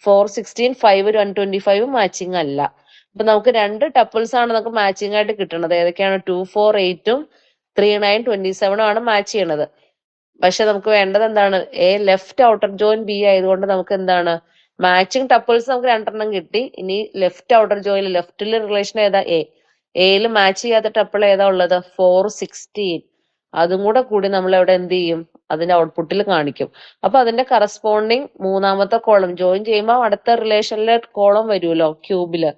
4, 16, 5, 125 മാച്ചിങ് അല്ല. അപ്പൊ നമുക്ക് രണ്ട് ടപ്പിൾസ് ആണ് നമുക്ക് മാച്ചിങ് ആയിട്ട് കിട്ടുന്നത്. ഏതൊക്കെയാണ്? 2, 4, 8ഉം 3, 9, 27 ആണ് മാച്ച് ചെയ്യണത്. പക്ഷെ നമുക്ക് വേണ്ടത് എന്താണ്? A left outer join B ആയതുകൊണ്ട് നമുക്ക് എന്താണ്? മാച്ചിങ് ടപ്പിൾസ് നമുക്ക് രണ്ടെണ്ണം കിട്ടി. ഇനി ലെഫ്റ്റ് ഔട്ടർ ജോയിൻ ലെഫ്റ്റിൽ റിലേഷൻ ഏതാ? എയിൽ മാച്ച് ചെയ്യാത്ത ടപ്പിൾ ഏതാ ഉള്ളത്? 4, 16. അതും കൂടെ കൂടി നമ്മൾ എവിടെ എന്ത് ചെയ്യും? അതിന്റെ ഔട്ട്പുട്ടിൽ കാണിക്കും. അപ്പൊ അതിന്റെ കറസ്പോണ്ടിങ് മൂന്നാമത്തെ കോളം ജോയിൻ ചെയ്യുമ്പോൾ അടുത്ത റിലേഷനിലെ കോളം വരുമല്ലോ ക്യൂബില്.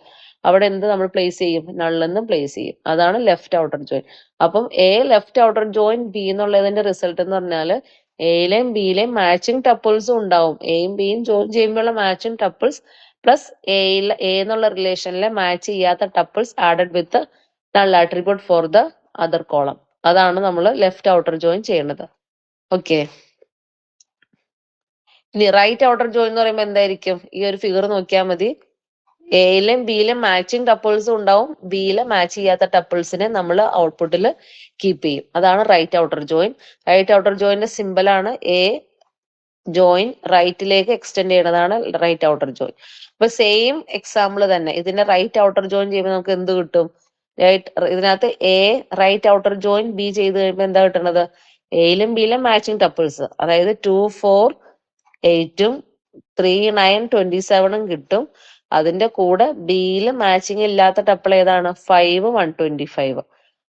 അവിടെ എന്ത് നമ്മൾ പ്ലേസ് ചെയ്യും? നള്ളെന്ന് പ്ലേസ് ചെയ്യും. അതാണ് ലെഫ്റ്റ് ഔട്ടർ ജോയിൻ. അപ്പം A left outer join B എന്നുള്ളതിന്റെ റിസൾട്ട് എന്ന് പറഞ്ഞാൽ എയിലെയും ബിയിലെയും മാച്ചിങ് ടപ്പിൾസും ഉണ്ടാവും. എയും ബിയും ജോയിൻ ചെയ്യുമ്പോഴുള്ള മാച്ചിങ് ടപ്പിൾസ് പ്ലസ് എ എന്നുള്ള റിലേഷനിലെ മാച്ച് ചെയ്യാത്ത tuples added with null attribute for the other column. അതാണ് നമ്മൾ ലെഫ്റ്റ് ഔട്ടർ ജോയിൻ ചെയ്യുന്നത്. ഓക്കെ. ഇനി റൈറ്റ് ഔട്ടർ ജോയിൻ എന്ന് പറയുമ്പോൾ എന്തായിരിക്കും? ഈ ഒരു ഫിഗർ നോക്കിയാൽ മതി. എയിലും ബിയിലും മാച്ചിങ് ടപ്പിൾസും ഉണ്ടാവും. ബിയിലെ മാച്ച് ചെയ്യാത്ത ടപ്പിൾസിനെ നമ്മൾ ഔട്ട്പുട്ടിൽ കീപ്പ് ചെയ്യും. അതാണ് right outer join. Right outer ജോയിന്റെ സിമ്പൽ ആണ് എ ജോയിൻ റൈറ്റിലേക്ക് എക്സ്റ്റെൻഡ് ചെയ്യുന്നതാണ് റൈറ്റ് ഔട്ടർ ജോയിൻ. അപ്പൊ സെയിം എക്സാമ്പിൾ തന്നെ ഇതിന്റെ റൈറ്റ് ഔട്ടർ ജോയിൻ ചെയ്യുമ്പോൾ നമുക്ക് എന്ത് കിട്ടും? ഇതിനകത്ത് A right outer join B ചെയ്ത് കഴിയുമ്പോൾ എന്താ കിട്ടുന്നത്? എയിലും ബിയിലും മാച്ചിങ് ടപ്പിൾസ്, അതായത് 2, 4, 8ഉം 3, 9, 27ഉം കിട്ടും. അതിന്റെ കൂടെ ബിയിൽ മാച്ചിങ് ഇല്ലാത്ത ടപ്പിൾ ഏതാണ്? 5, 125.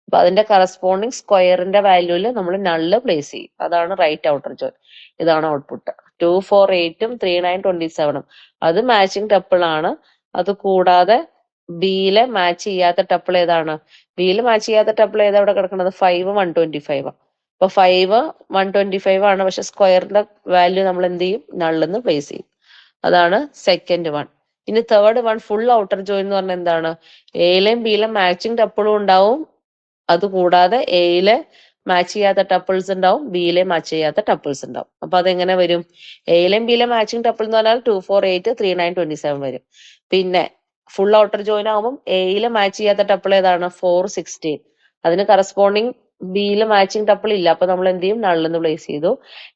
അപ്പൊ അതിന്റെ കറസ്പോണ്ടിങ് സ്ക്വയറിന്റെ വാല്യൂല് നമ്മൾ നള്ള് പ്ലേസ് ചെയ്യും. അതാണ് റൈറ്റ് ഔട്ടർ ജോയിൻ. ഇതാണ് ഔട്ട്പുട്ട്. 2, 4, 8ഉം 3, 9, 27ഉം അത് മാച്ചിങ് ടപ്പിൾ ആണ്. അത് കൂടാതെ ബിയിലെ മാച്ച് ചെയ്യാത്ത ടപ്പിൾ ഏതാണ്? ബിയിൽ മാച്ച് ചെയ്യാത്ത ടപ്പിൾ ഏതാ ഇവിടെ കിടക്കുന്നത്? 5, 125. അപ്പൊ 5, 125 ആണ്. പക്ഷെ സ്ക്വയറിന്റെ വാല്യൂ നമ്മൾ എന്ത് ചെയ്യും? നള്ളെന്ന് പ്ലേസ് ചെയ്യും. അതാണ് സെക്കൻഡ് വൺ. ഇനി third one full outer join എന്ന് പറഞ്ഞാൽ എന്താണ്? എയിലെയും ബിയിലും മാച്ചിങ് ടപ്പിളും ഉണ്ടാവും. അതുകൂടാതെ എയിലെ മാച്ച് ചെയ്യാത്ത ടപ്പിൾസ് ഉണ്ടാവും, ബിയിലെ മാച്ച് ചെയ്യാത്ത ടപ്പിൾസ് ഉണ്ടാവും. അപ്പൊ അതെങ്ങനെ വരും? എയിലെയും ബിയിലെ മാച്ചിങ് ടപ്പിൾ എന്ന് പറഞ്ഞാൽ 2, 4, 8, 3, 9, 27 വരും. പിന്നെ ഫുൾ ഔട്ടർ ജോയിൻ ആവുമ്പോൾ എയിലെ മാച്ച് ചെയ്യാത്ത ടപ്പിൾ ഏതാണ്? 4, 16. അതിന് കറസ്പോണ്ടിങ് ബിയിലെ മാച്ചിങ് ടപ്പിൾ ഇല്ല. അപ്പൊ നമ്മൾ എന്ത് ചെയ്യും? നള്ളെന്ന് പ്ലേസ് ചെയ്തു.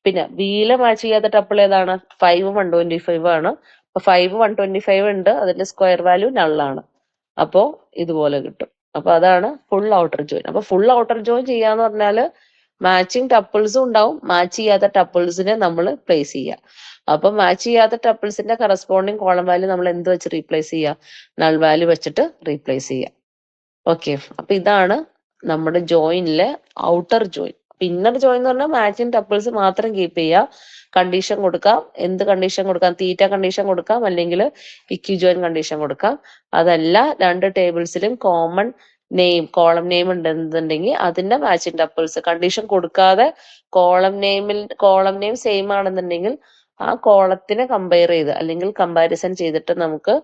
പിന്നെ ബിയിലെ മാച്ച് ചെയ്യാത്ത ടപ്പിൾ ഏതാണ്? 5, 125 ആണ്. അപ്പൊ 5, 125 ഉണ്ട്. അതിന്റെ സ്ക്വയർ വാല്യൂ നള്ളാണ്. അപ്പോ ഇതുപോലെ കിട്ടും. അപ്പൊ അതാണ് ഫുൾ ഔട്ടർ ജോയിൻ. അപ്പൊ ഫുൾ ഔട്ടർ ജോയിൻ ചെയ്യാന്ന് പറഞ്ഞാല് മാച്ചിങ് ടപ്പിൾസും ഉണ്ടാവും. മാച്ച് ചെയ്യാത്ത ടപ്പിൾസിനെ നമ്മൾ പ്ലേസ് ചെയ്യുക. അപ്പൊ മാച്ച് ചെയ്യാത്ത ടപ്പിൾസിന്റെ കറസ്പോണ്ടിങ് കോളം വാല്യൂ നമ്മൾ എന്ത് വെച്ച് റീപ്ലേസ് ചെയ്യുക? നൾ വാല്യൂ വെച്ചിട്ട് റീപ്ലേസ് ചെയ്യുക. ഓക്കെ. അപ്പൊ ഇതാണ് നമ്മുടെ ജോയിനിലെ ഔട്ടർ ജോയിൻ. ഇന്നർ ജോയിൻ എന്ന് പറഞ്ഞാൽ മാച്ചിങ് ടപ്പിൾസ് മാത്രം കീപ്പ് ചെയ്യുക. കണ്ടീഷൻ കൊടുക്കാം. എന്ത് കണ്ടീഷൻ കൊടുക്കാം? തീറ്റ കണ്ടീഷൻ കൊടുക്കാം, അല്ലെങ്കിൽ ഇക്വി ജോയിൻ കണ്ടീഷൻ കൊടുക്കാം. അതല്ല രണ്ട് ടേബിൾസിലും കോമൺ കോളം നെയിം ഉണ്ടെന്നുണ്ടെങ്കിൽ അതിന്റെ മാച്ചിങ് ടപ്പിൾസ് കണ്ടീഷൻ കൊടുക്കാതെ കോളം നെയിം സെയിം ആണെന്നുണ്ടെങ്കിൽ ആ കോളത്തിനെ കമ്പയർ ചെയ്ത് അല്ലെങ്കിൽ കമ്പാരിസൺ ചെയ്തിട്ട് നമുക്ക്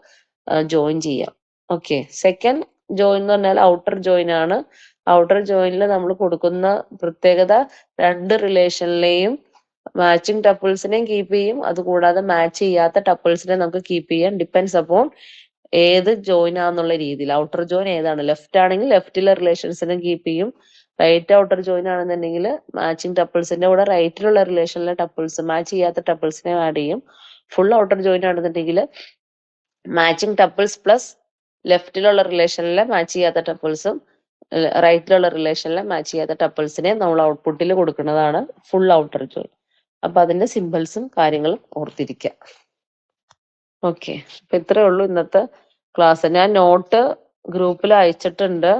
ജോയിൻ ചെയ്യാം. ഓക്കെ. സെക്കൻഡ് ജോയിൻ എന്ന് പറഞ്ഞാൽ ഔട്ടർ ജോയിൻ ആണ്. ഔട്ടർ ജോയിനിൽ നമ്മൾ കൊടുക്കുന്ന പ്രത്യേകത രണ്ട് റിലേഷനിലെയും മാച്ചിങ് ടപ്പിൾസിനെയും കീപ്പ് ചെയ്യും. അതുകൂടാതെ മാച്ച് ചെയ്യാത്ത ടപ്പിൾസിനെ നമുക്ക് കീപ്പ് ചെയ്യാം. ഡിപ്പെൻസ് അപ്പോൺ ഏത് ജോയിൻ ആണെന്നുള്ള രീതിയിൽ. ഔട്ടർ ജോയിൻ ഏതാണ്? ലെഫ്റ്റ് ആണെങ്കിൽ ലെഫ്റ്റിലെ റിലേഷൻസിനെ കീപ്പ് ചെയ്യും. റൈറ്റ് ഔട്ടർ ജോയിൻ ആണെന്നുണ്ടെങ്കിൽ മാച്ചിങ് ടപ്പിൾസിന്റെ കൂടെ റൈറ്റിലുള്ള റിലേഷനിലെ ടപ്പിൾസ് മാച്ച് ചെയ്യാത്ത ടപ്പിൾസിനെ ആഡ് ചെയ്യും. ഫുൾ ഔട്ടർ ജോയിൻ ആണെന്നുണ്ടെങ്കിൽ മാച്ചിങ് ടപ്പിൾസ് പ്ലസ് ലെഫ്റ്റിലുള്ള റിലേഷനിലെ മാച്ച് ചെയ്യാത്ത ടപ്പിൾസും റൈറ്റിലുള്ള റിലേഷനിലെ മാച്ച് ചെയ്യാത്ത ടപ്പിൾസിനെ നമ്മൾ ഔട്ട്പുട്ടിൽ കൊടുക്കുന്നതാണ് ഫുൾ ഔട്ടർ ജോയിൻ. അപ്പൊ അതിന്റെ സിമ്പിൾസും കാര്യങ്ങളും ഓർത്തിരിക്കുക. ഓക്കെ. അപ്പൊ ഇത്രയേ ഉള്ളൂ ഇന്നത്തെ ക്ലാസ്. ഞാൻ നോട്ട് ഗ്രൂപ്പിൽ അയച്ചിട്ടുണ്ട്.